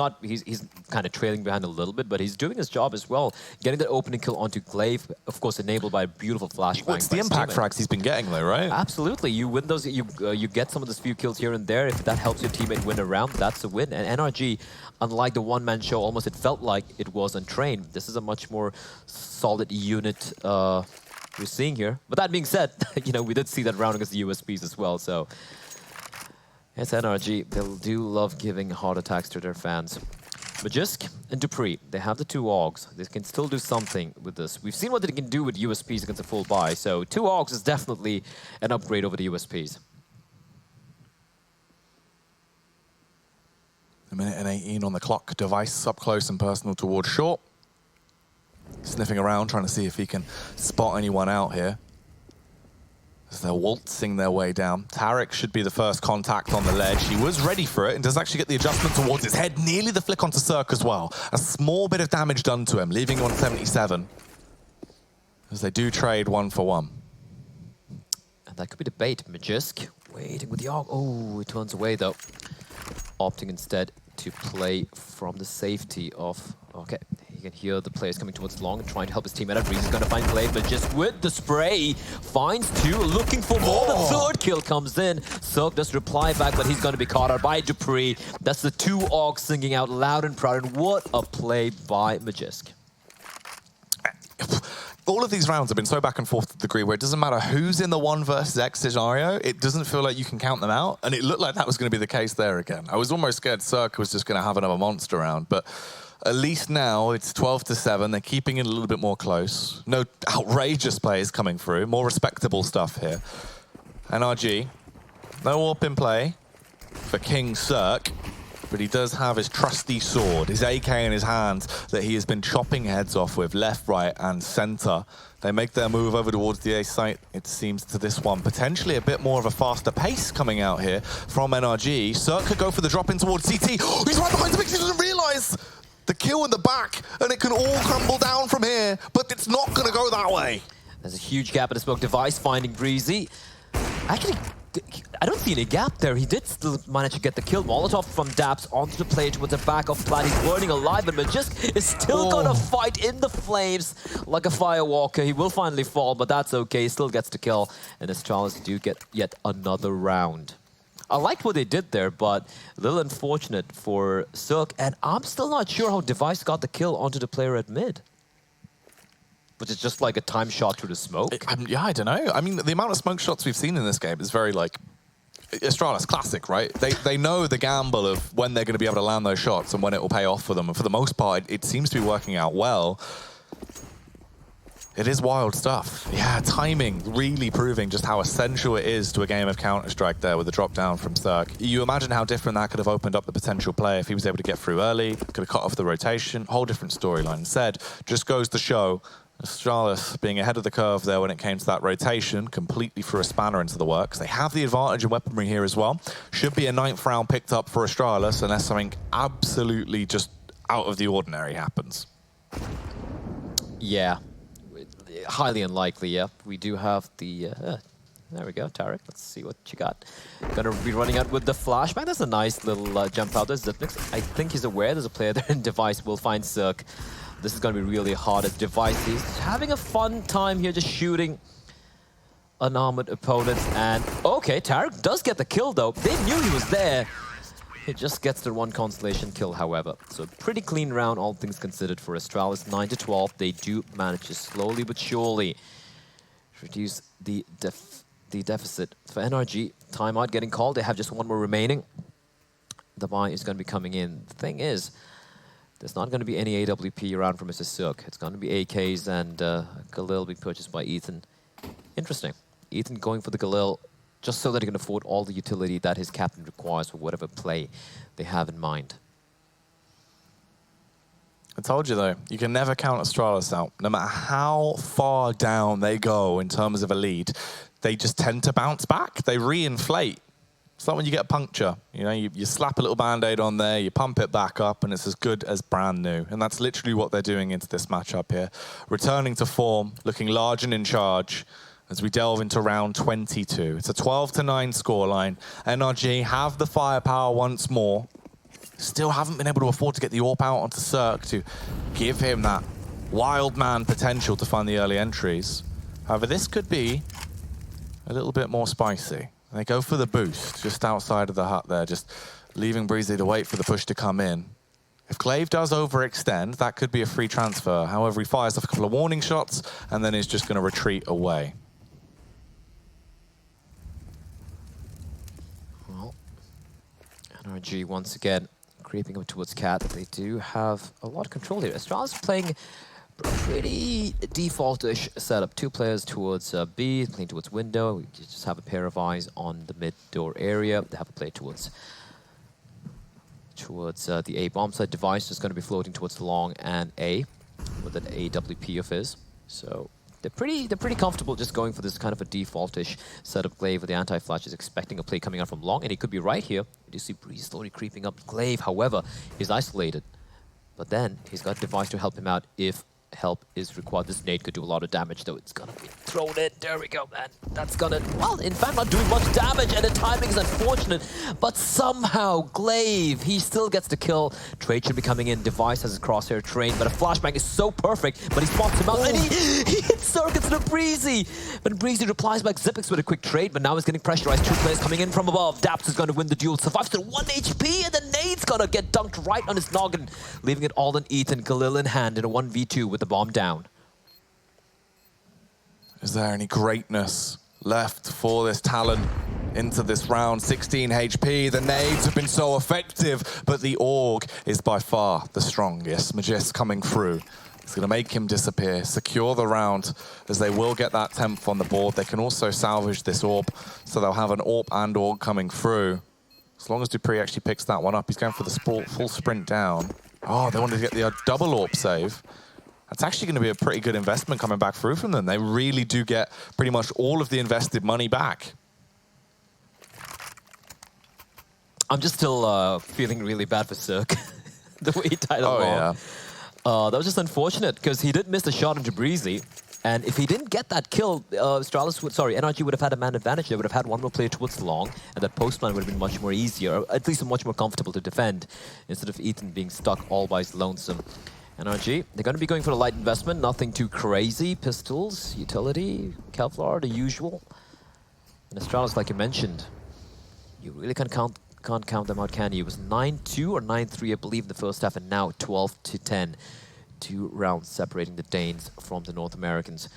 kind of trailing behind a little bit, but he's doing his job as well. Getting that opening kill onto Glaive, of course, enabled by a beautiful flashbang. What's the impact frags he's been getting though, right? Absolutely. You win those, you get some of those few kills here and there. If that helps your teammate win a round, that's a win. And NRG, unlike the one-man show, almost it felt like it was untrained. This is a much more solid unit we're seeing here. But that being said, you know, we did see that round against the USPs as well, so... It's NRG. They do love giving heart attacks to their fans. Magisk and Dupree, they have the 2 Augs. They can still do something with this. We've seen what they can do with USPs against a full buy, so 2 Augs is definitely an upgrade over the USPs. A minute and 18 on the clock. Device up close and personal towards short. Sniffing around, trying to see if he can spot anyone out here. As they're waltzing their way down. Tarek should be the first contact on the ledge. He was ready for it and does actually get the adjustment towards his head. Nearly the flick onto Cirque as well. A small bit of damage done to him, leaving him on 77. As they do trade 1 for 1. And that could be the bait. Magisk waiting with the AUG. Oh, he turns away though. Opting instead to play from the safety of... Okay, you can hear the players coming towards Long and trying to help his teammate out. Breeze is going to find Glaive, but just with the spray, finds 2, looking for more. The 3rd kill comes in. Cirque does reply back, but he's going to be caught out by Dupree. That's the 2 Augs singing out loud and proud, and what a play by Magisk. All of these rounds have been so back and forth to the degree where it doesn't matter who's in the 1 versus X scenario, it doesn't feel like you can count them out, and it looked like that was going to be the case there again. I was almost scared Cirque was just going to have another monster round, but at least now it's 12-7. They're keeping it a little bit more close. No outrageous plays coming through, more respectable stuff here. NRG, no AWP in play for King Cirque, but he does have his trusty sword, his AK in his hands that he has been chopping heads off with left, right, and center. They make their move over towards the A site, it seems, to this one. Potentially a bit more of a faster pace coming out here from NRG. Cirque could go for the drop in towards CT. Oh, he's right behind the mix, he doesn't realize the kill in the back, and it can all crumble down from here, but it's not going to go that way. There's a huge gap in the smoke. Device finding Breezy. Actually, I don't see any gap there. He did still manage to get the kill. Molotov from Daps onto the plate with the back of Plat. He's burning alive, but Magisk is still gonna fight in the flames like a firewalker. He will finally fall, but that's okay. He still gets the kill, and Astralis do get yet another round. I liked what they did there, but a little unfortunate for Cirque, and I'm still not sure how Device got the kill onto the player at mid. Which is just like a time shot through the smoke? Yeah, I don't know. I mean, the amount of smoke shots we've seen in this game is very, like, Astralis classic, right? They know the gamble of when they're going to be able to land those shots and when it will pay off for them. And for the most part, it seems to be working out well. It is wild stuff. Yeah, timing really proving just how essential it is to a game of Counter-Strike there with the drop down from Cirque. You imagine how different that could have opened up the potential play if he was able to get through early, could have cut off the rotation, whole different storyline. Instead, just goes to show Astralis being ahead of the curve there when it came to that rotation, completely threw a spanner into the works. They have the advantage in weaponry here as well. Should be a 9th round picked up for Astralis unless something absolutely just out of the ordinary happens. Yeah, highly unlikely, yeah. We do have the... there we go, Tarek. Let's see what you got. Gonna be running out with the flashbang. That's a nice little jump out there. Zipnix, I think he's aware there's a player there in Device. Will find Cirque. This is going to be really hard as Device. He's having a fun time here just shooting unarmored opponents. And okay, Tarek does get the kill though. They knew he was there. He just gets the 1 constellation kill, however. So pretty clean round, all things considered for Astralis. 9-12. They do manage to slowly but surely reduce the deficit. For NRG, timeout getting called. They have just 1 more remaining. The buy is going to be coming in. The thing is, there's not going to be any AWP around for Mr. Cirque. It's going to be AKs and Galil being purchased by Ethan. Interesting. Ethan going for the Galil just so that he can afford all the utility that his captain requires for whatever play they have in mind. I told you though, you can never count Astralis out. No matter how far down they go in terms of a lead, they just tend to bounce back. They reinflate. It's like when you get a puncture, you know, you slap a little Band-Aid on there, you pump it back up, and it's as good as brand new. And that's literally what they're doing into this matchup here. Returning to form, looking large and in charge as we delve into round 22. It's a 12-9 scoreline. NRG have the firepower once more. Still haven't been able to afford to get the AWP out onto Cirque to give him that wild man potential to find the early entries. However, this could be a little bit more spicy. They go for the boost just outside of the hut there, just leaving Breezy to wait for the push to come in. If Glaive does overextend, that could be a free transfer. However, he fires off a couple of warning shots and then is just going to retreat away. Well, NRG once again creeping up towards Cat. They do have a lot of control here. Astralis playing pretty default-ish setup. Two players towards B, playing towards window. We just have a pair of eyes on the mid-door area. They have a play towards the A bomb site. Device is going to be floating towards the long and A with an AWP of his. So they're pretty comfortable just going for this kind of a default-ish setup. Glaive with the anti-flash is expecting a play coming out from long, and he could be right here. You do see Breeze slowly creeping up. Glaive, however, is isolated. But then he's got Device to help him out if help is required. This nade could do a lot of damage, though. It's gonna be thrown in. There we go, man. That's gonna, well, in fact, not doing much damage, and the timing is unfortunate. But somehow, Glaive, he still gets the kill. Trade should be coming in. Device has his crosshair trained, but a flashbang is so perfect. But he spots him out, and he hits Circuits to Breezy. But Breezy replies back Zippix with a quick trade, but now he's getting pressurized. Two players coming in from above. Daps is going to win the duel. Survives to 1 HP, and the nade's gonna get dunked right on his noggin, leaving it all on Ethan. Galil in hand in a 1v2 with the bomb down. Is there any greatness left for this Talon into this round? 16 HP, the nades have been so effective, but the AUG is by far the strongest. Magist coming through. It's going to make him disappear, secure the round, as they will get that 10th on the board. They can also salvage this AWP, so they'll have an AWP and AUG coming through. As long as Dupree actually picks that one up, he's going for the full sprint down. Oh, they wanted to get the double AWP save. That's actually going to be a pretty good investment coming back through from them. They really do get pretty much all of the invested money back. I'm just still feeling really bad for Cirque. The way he tied it long. Yeah. That was just unfortunate, because he did miss the shot into Breezy. And if he didn't get that kill, NRG would have had a man advantage. They would have had one more player towards the long, and that postman would have been much more easier, or at least much more comfortable to defend, instead of Ethan being stuck all by his lonesome. NRG, they're going to be going for a light investment, nothing too crazy. Pistols, utility, Kevlar, the usual. And Astralis, like you mentioned, you really can't count them out, can you? It was 9-2 or 9-3, I believe, in the first half, and now 12-10. 2 rounds separating the Danes from the North Americans.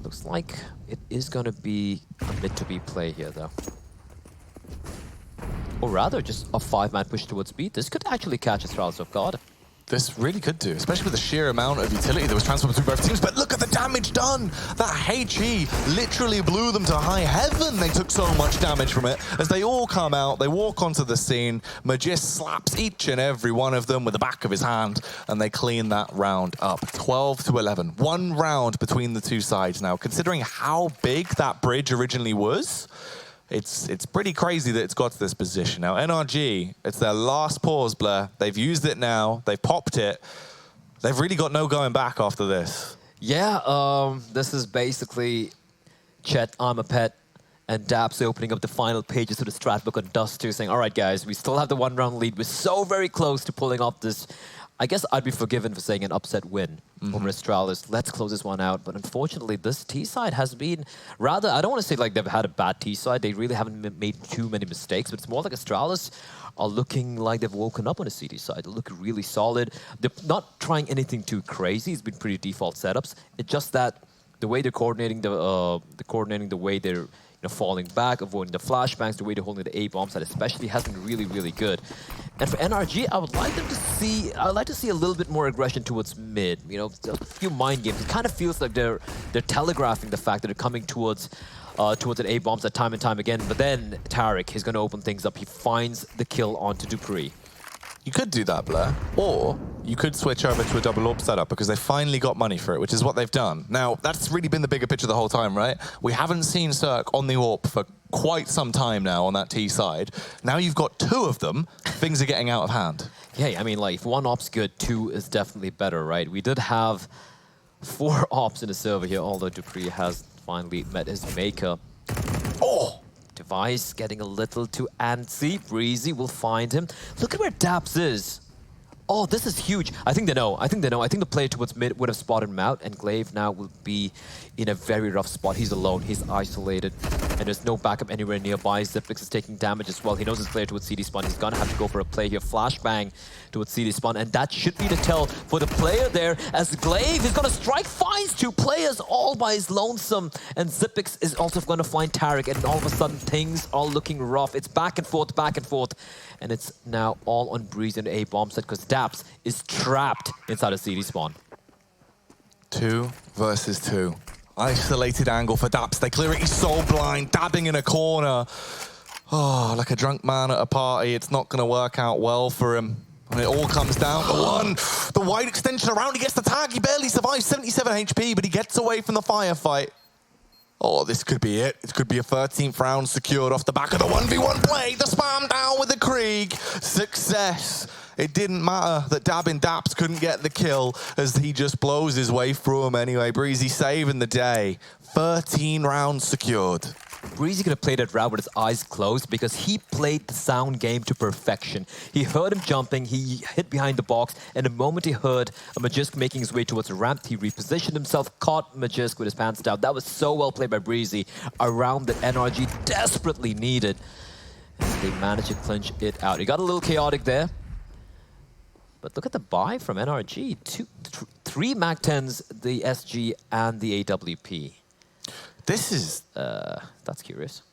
Looks like it is going to be a mid-to-B play here, though. Or rather, just a 5-man push towards B. This could actually catch Astralis off guard. This really could do, especially with the sheer amount of utility that was transferred through both teams. But look at the damage done! That HE literally blew them to high heaven. They took so much damage from it. As they all come out, they walk onto the scene. Magist slaps each and every one of them with the back of his hand, and they clean that round up. 12-11. 1 round between the two sides now. Considering how big that bridge originally was, it's pretty crazy that it's got to this position. Now, NRG, it's their last pause, Blair. They've used it now. They've popped it. They've really got no going back after this. Yeah, this is basically Chet, I'm a Pet, and Daps opening up the final pages of the strat book on Dust 2, saying, all right, guys, we still have the 1-round lead. We're so very close to pulling off this. I guess I'd be forgiven for saying an upset win over Astralis. Let's close this one out. But unfortunately, this T-side has been rather, I don't want to say like they've had a bad T-side. They really haven't made too many mistakes. But it's more like Astralis are looking like they've woken up on the CT side. They look really solid. They're not trying anything too crazy. It's been pretty default setups. It's just that the way they're coordinating the way they're falling back, avoiding the flashbangs, the way they're holding the A bomb side especially has been really, really good. And for NRG, I would like to see a little bit more aggression towards mid. A few mind games. It kind of feels like they're telegraphing the fact that they're coming towards an A bomb side time and time again. But then Tariq is going to open things up. He finds the kill onto Dupree. You could do that, Blair. Or you could switch over to a double AWP setup because they finally got money for it, which is what they've done. Now, that's really been the bigger picture the whole time, right? We haven't seen Cirque on the AWP for quite some time now on that T side. Now you've got two of them, things are getting out of hand. Yeah, I mean, like, if one AWP's good, two is definitely better, right? We did have 4 AWPs in the server here, although Dupree has finally met his maker. Oh! Device getting a little too antsy. Breezy will find him. Look at where Daps is. Oh, this is huge. I think they know. I think the player towards mid would have spotted him out, and Glaive now will be in a very rough spot. He's alone. He's isolated, and there's no backup anywhere nearby. Xyp9x is taking damage as well. He knows his player towards CD spawn. He's gonna have to go for a play here. Flashbang towards CD spawn, and that should be the tell for the player there, as Glaive is gonna strike, finds 2 players all by his lonesome, and Xyp9x is also gonna find Taric, and all of a sudden things are looking rough. It's back and forth, and it's now all on Breeze and a bomb set because Daps is trapped inside a CD spawn. 2 versus 2. Isolated angle for Daps. They clear it. He's so blind, dabbing in a corner. Oh, like a drunk man at a party. It's not going to work out well for him. And it all comes down to the wide extension around. He gets the tag. He barely survives, 77 HP, but he gets away from the firefight. Oh, this could be it. It could be a 13th round secured off the back of the 1v1 play. The spam down with the Krieg. Success. It didn't matter that Dabbing Daps couldn't get the kill as he just blows his way through him anyway. Breezy saving the day. 13 rounds secured. Breezy could have played that route with his eyes closed because he played the sound game to perfection. He heard him jumping, he hid behind the box, and the moment he heard a Magisk making his way towards the ramp, he repositioned himself, caught Magisk with his pants down. That was so well played by Breezy, a round that NRG desperately needed. And they managed to clinch it out. It got a little chaotic there. But look at the buy from NRG. 3 MAC-10s, the SG, and the AWP. This is... that's curious.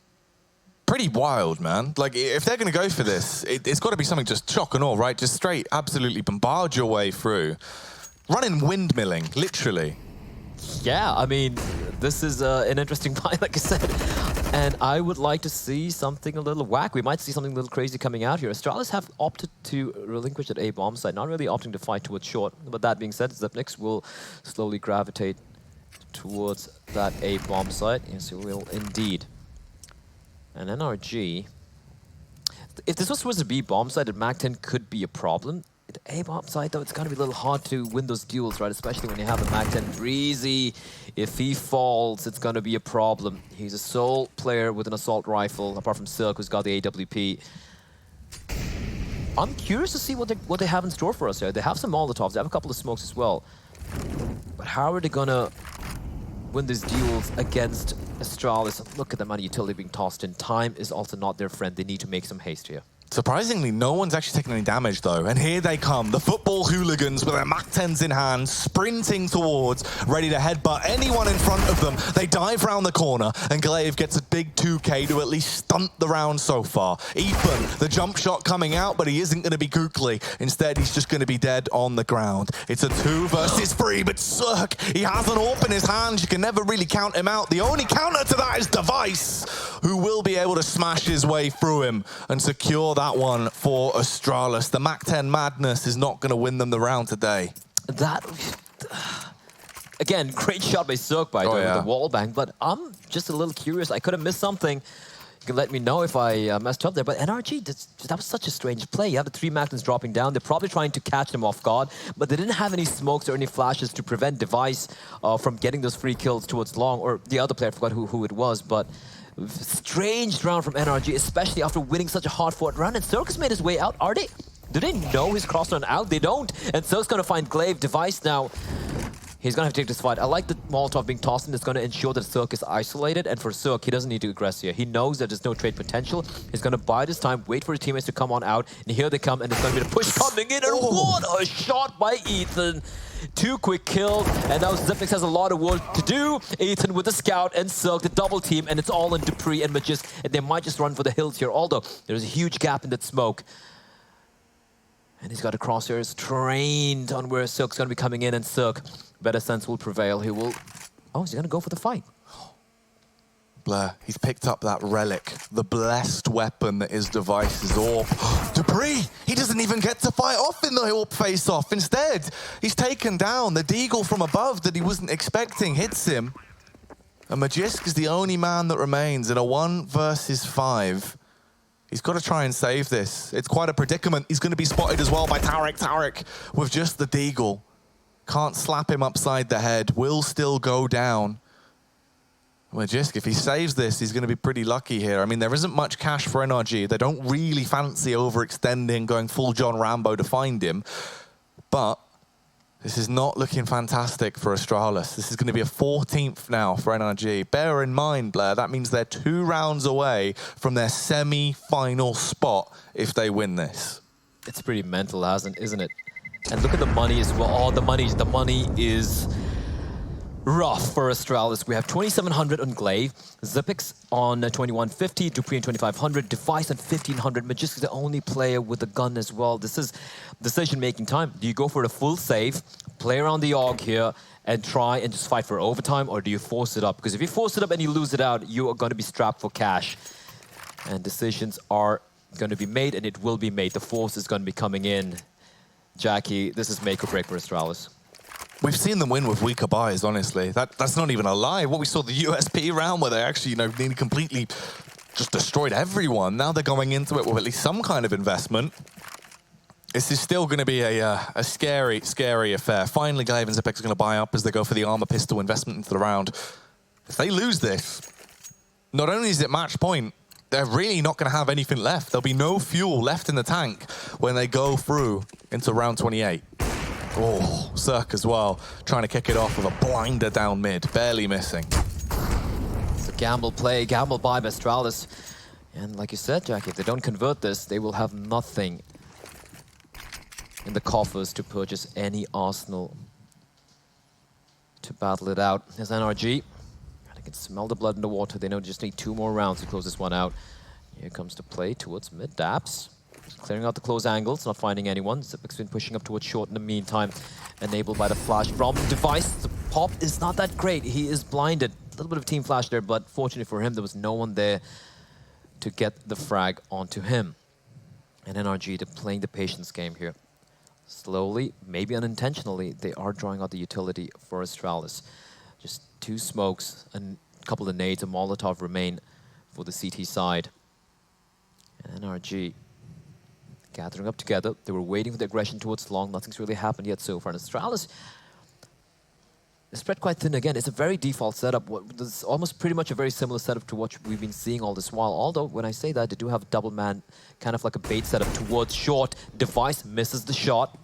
Pretty wild, man. Like, if they're going to go for this, it's got to be something just shock and awe, right? Just straight, absolutely bombard your way through. Running windmilling, literally. Yeah, I mean, this is an interesting buy, like I said. And I would like to see something a little whack. We might see something a little crazy coming out here. Astralis have opted to relinquish that A bomb site, not really opting to fight towards short. But that being said, Xyp9x will slowly gravitate towards that A bomb site. Yes, it will indeed. And NRG, if this was towards the B bomb site, the MAC-10 could be a problem. The A bomb site, though, it's going to be a little hard to win those duels, right? Especially when you have a MAC-10 Breezy. If he falls, it's going to be a problem. He's a sole player with an assault rifle, apart from Silk, who's got the AWP. I'm curious to see what they have in store for us here. They have some Molotovs, they have a couple of smokes as well. But how are they going to win these duels against Astralis? Look at the amount of utility being tossed in. Time is also not their friend. They need to make some haste here. Surprisingly, no one's actually taken any damage, though. And here they come, the football hooligans with their MAC-10s in hand, sprinting towards, ready to headbutt anyone in front of them. They dive round the corner, and Glaive gets a big 2K to at least stunt the round so far. Ethan, the jump shot coming out, but he isn't going to be gookly. Instead, he's just going to be dead on the ground. It's a 2 versus 3, but Cirque, he has an AWP in his hands. You can never really count him out. The only counter to that is Device, who will be able to smash his way through him and secure that one for Astralis. The MAC-10 madness is not going to win them the round today. That, again, great shot by Cirque by the way, with the wall bang, but I'm just a little curious. I could have missed something. You can let me know if I messed up there, but NRG, that was such a strange play. You have the 3 MAC-10s dropping down. They're probably trying to catch them off guard, but they didn't have any smokes or any flashes to prevent Device from getting those free kills towards long, or the other player, I forgot who it was, but strange round from NRG, especially after winning such a hard-fought run. And Cirque's made his way out. Do they know his cross-run out? They don't. And Cirque's going to find Glaive. Device now. He's going to have to take this fight. I like the Molotov being tossed in. It's going to ensure that Cirque is isolated. And for Cirque, he doesn't need to aggress here. He knows that there's no trade potential. He's going to bide his time, wait for his teammates to come on out. And here they come, and it's going to be the push coming in. And what a shot by Ethan. 2 quick kills, and now Xyp9x has a lot of work to do. Ethan with the scout and Cirque, the double team, and it's all in Dupree and Magisk, and they might just run for the hills here, although there's a huge gap in that smoke. And he's got the crosshairs trained on where Cirque's going to be coming in, and Cirque, better sense will prevail. He will... Oh, he's going to go for the fight. Blair, he's picked up that relic, the blessed weapon that is Device's orb. Debris! He doesn't even get to fight off in the orb face-off. Instead, he's taken down. The deagle from above that he wasn't expecting hits him. And Magisk is the only man that remains in a 1 versus 5. He's got to try and save this. It's quite a predicament. He's going to be spotted as well by Tarek. Tarek with just the deagle. Can't slap him upside the head. Will still go down. Magisk, if he saves this, he's going to be pretty lucky here. I mean, there isn't much cash for NRG. They don't really fancy overextending, going full John Rambo to find him. But this is not looking fantastic for Astralis. This is going to be a 14th now for NRG. Bear in mind, Blair, that means they're 2 rounds away from their semi-final spot if they win this. It's pretty mental, isn't it? And look at the money as well. Oh, the money is rough for Astralis. We have 2,700 on Glaive, Zipix on 2,150, Dupree on 2,500, Device on 1,500. Magisk is the only player with a gun as well. This is decision-making time. Do you go for the full save, play around the AUG here, and try and just fight for overtime, or do you force it up? Because if you force it up and you lose it out, you are going to be strapped for cash. And decisions are going to be made, and it will be made. The force is going to be coming in. Jackie, this is make or break for Astralis. We've seen them win with weaker buys, honestly. That's not even a lie. What we saw the USP round where they actually, nearly completely just destroyed everyone. Now they're going into it with at least some kind of investment. This is still going to be a scary, scary affair. Finally, Glaive and Zipix are going to buy up as they go for the armor pistol investment into the round. If they lose this, not only is it match point, they're really not going to have anything left. There'll be no fuel left in the tank when they go through into round 28. Oh, Cirque as well, trying to kick it off with a blinder down mid, barely missing. It's a gamble play, gamble buy by Astralis. And like you said, Jack, if they don't convert this, they will have nothing in the coffers to purchase any arsenal to battle it out. There's NRG. They can smell the blood in the water. They know they just need 2 more rounds to close this one out. Here comes the play towards mid. Daps clearing out the close angles, not finding anyone. Zipix been pushing up towards short in the meantime, enabled by the flash from Device. The pop is not that great. He is blinded. A little bit of team flash there, but fortunately for him, there was no one there to get the frag onto him. And NRG, they're playing the patience game here. Slowly, maybe unintentionally, they are drawing out the utility for Astralis. Just 2 smokes and a couple of nades, a Molotov remain for the CT side. And NRG gathering up together. They were waiting for the aggression towards long. Nothing's really happened yet so far. And Astralis is spread quite thin again. It's a very default setup. It's almost pretty much a very similar setup to what we've been seeing all this while. Although, when I say that, they do have a double man, kind of like a bait setup towards short. Device misses the shot.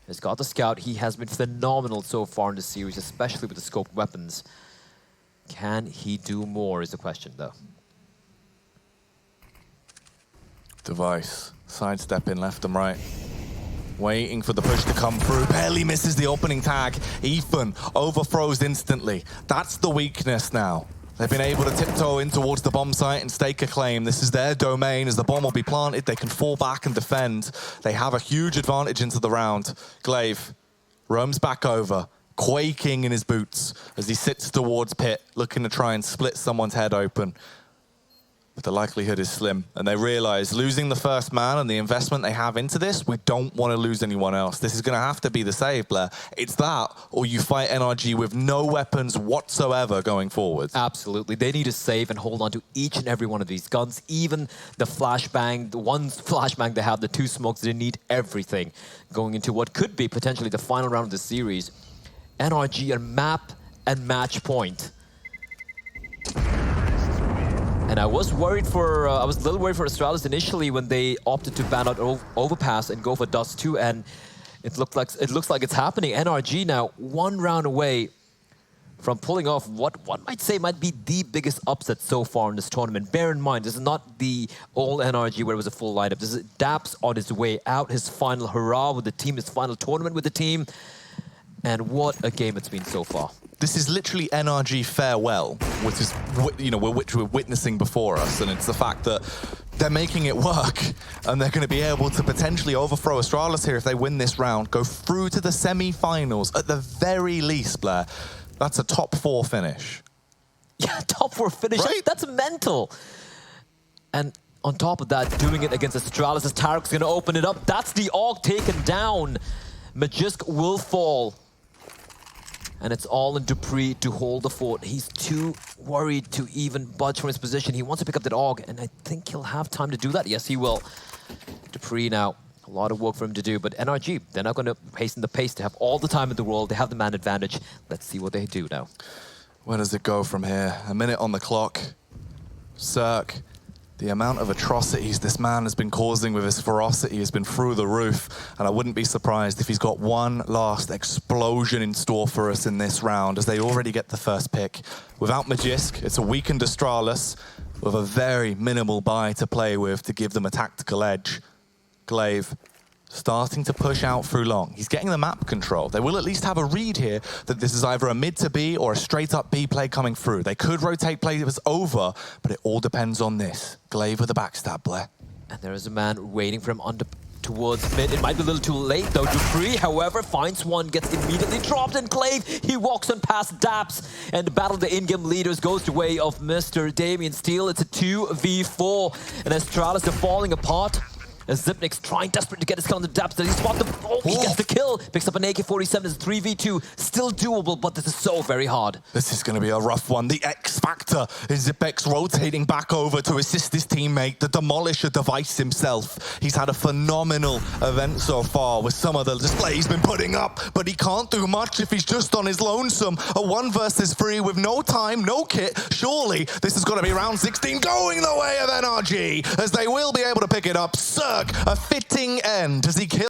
He's got the scout. He has been phenomenal so far in the series, especially with the scoped weapons. Can he do more is the question, though. Device, sidestepping left and right. Waiting for the push to come through. Barely misses the opening tag. Ethan overthrows instantly. That's the weakness now. They've been able to tiptoe in towards the bomb site and stake a claim. This is their domain. As the bomb will be planted, they can fall back and defend. They have a huge advantage into the round. Glaive roams back over, quaking in his boots as he sits towards pit, looking to try and split someone's head open. But the likelihood is slim, and they realize losing the first man and the investment they have into this, we don't want to lose anyone else. This is going to have to be the save, Blair. It's that, or you fight NRG with no weapons whatsoever going forward. Absolutely. They need to save and hold on to each and every one of these guns. Even the flashbang, the one flashbang they have, the 2 smokes, they need everything going into what could be potentially the final round of the series. NRG are map and match point. And I was worried for, I was a little worried for Astralis initially when they opted to ban out Overpass and go for Dust 2, and it looks like it's happening. NRG now 1 round away from pulling off what one might say might be the biggest upset so far in this tournament. Bear in mind, this is not the old NRG where it was a full lineup. This is Daps on his way out, his final hurrah with the team, his final tournament with the team. And what a game it's been so far. This is literally NRG farewell, which is, which we're witnessing before us, and it's the fact that they're making it work, and they're going to be able to potentially overthrow Astralis here if they win this round, go through to the semi-finals at the very least, Blair. That's a top 4 finish. Yeah, top 4 finish. Right? That's mental. And on top of that, doing it against Astralis as Tarek's going to open it up. That's the AUG taken down. Magisk will fall. And it's all in Dupree to hold the fort. He's too worried to even budge from his position. He wants to pick up that AUG, and I think he'll have time to do that. Yes, he will. Dupree now, a lot of work for him to do, but NRG, they're not going to hasten the pace. They have all the time in the world. They have the man advantage. Let's see what they do now. Where does it go from here? A minute on the clock. Cirque, the amount of atrocities this man has been causing with his ferocity has been through the roof, and I wouldn't be surprised if he's got one last explosion in store for us in this round, as they already get the first pick. Without Magisk, it's a weakened Astralis with a very minimal buy to play with to give them a tactical edge. Glaive starting to push out through long. He's getting the map control. They will at least have a read here that this is either a mid to B or a straight up B play coming through. They could rotate players over, but it all depends on this. Glaive with a backstab, Blair. And there is a man waiting for him towards mid. It might be a little too late though. Dupree, however, finds one, gets immediately dropped, and Glaive, he walks on past Daps, and the battle of the in-game leaders goes the way of Mr. Damien Steele. It's a 2v4, and Astralis are falling apart. As Zipnik's trying desperate to get his kill on the Daps. Does he spot the... Oh, he gets the kill. Picks up an AK-47. It's 3v2. Still doable, but this is so very hard. This is going to be a rough one. The X factor is Zipex rotating back over to assist his teammate, the Demolisher device himself. He's had a phenomenal event so far with some of the displays he's been putting up, but he can't do much if he's just on his lonesome. A 1 versus 3 with no time, no kit. Surely this is going to be round 16 going the way of NRG, as they will be able to pick it up. Cirque, a fitting end as he kills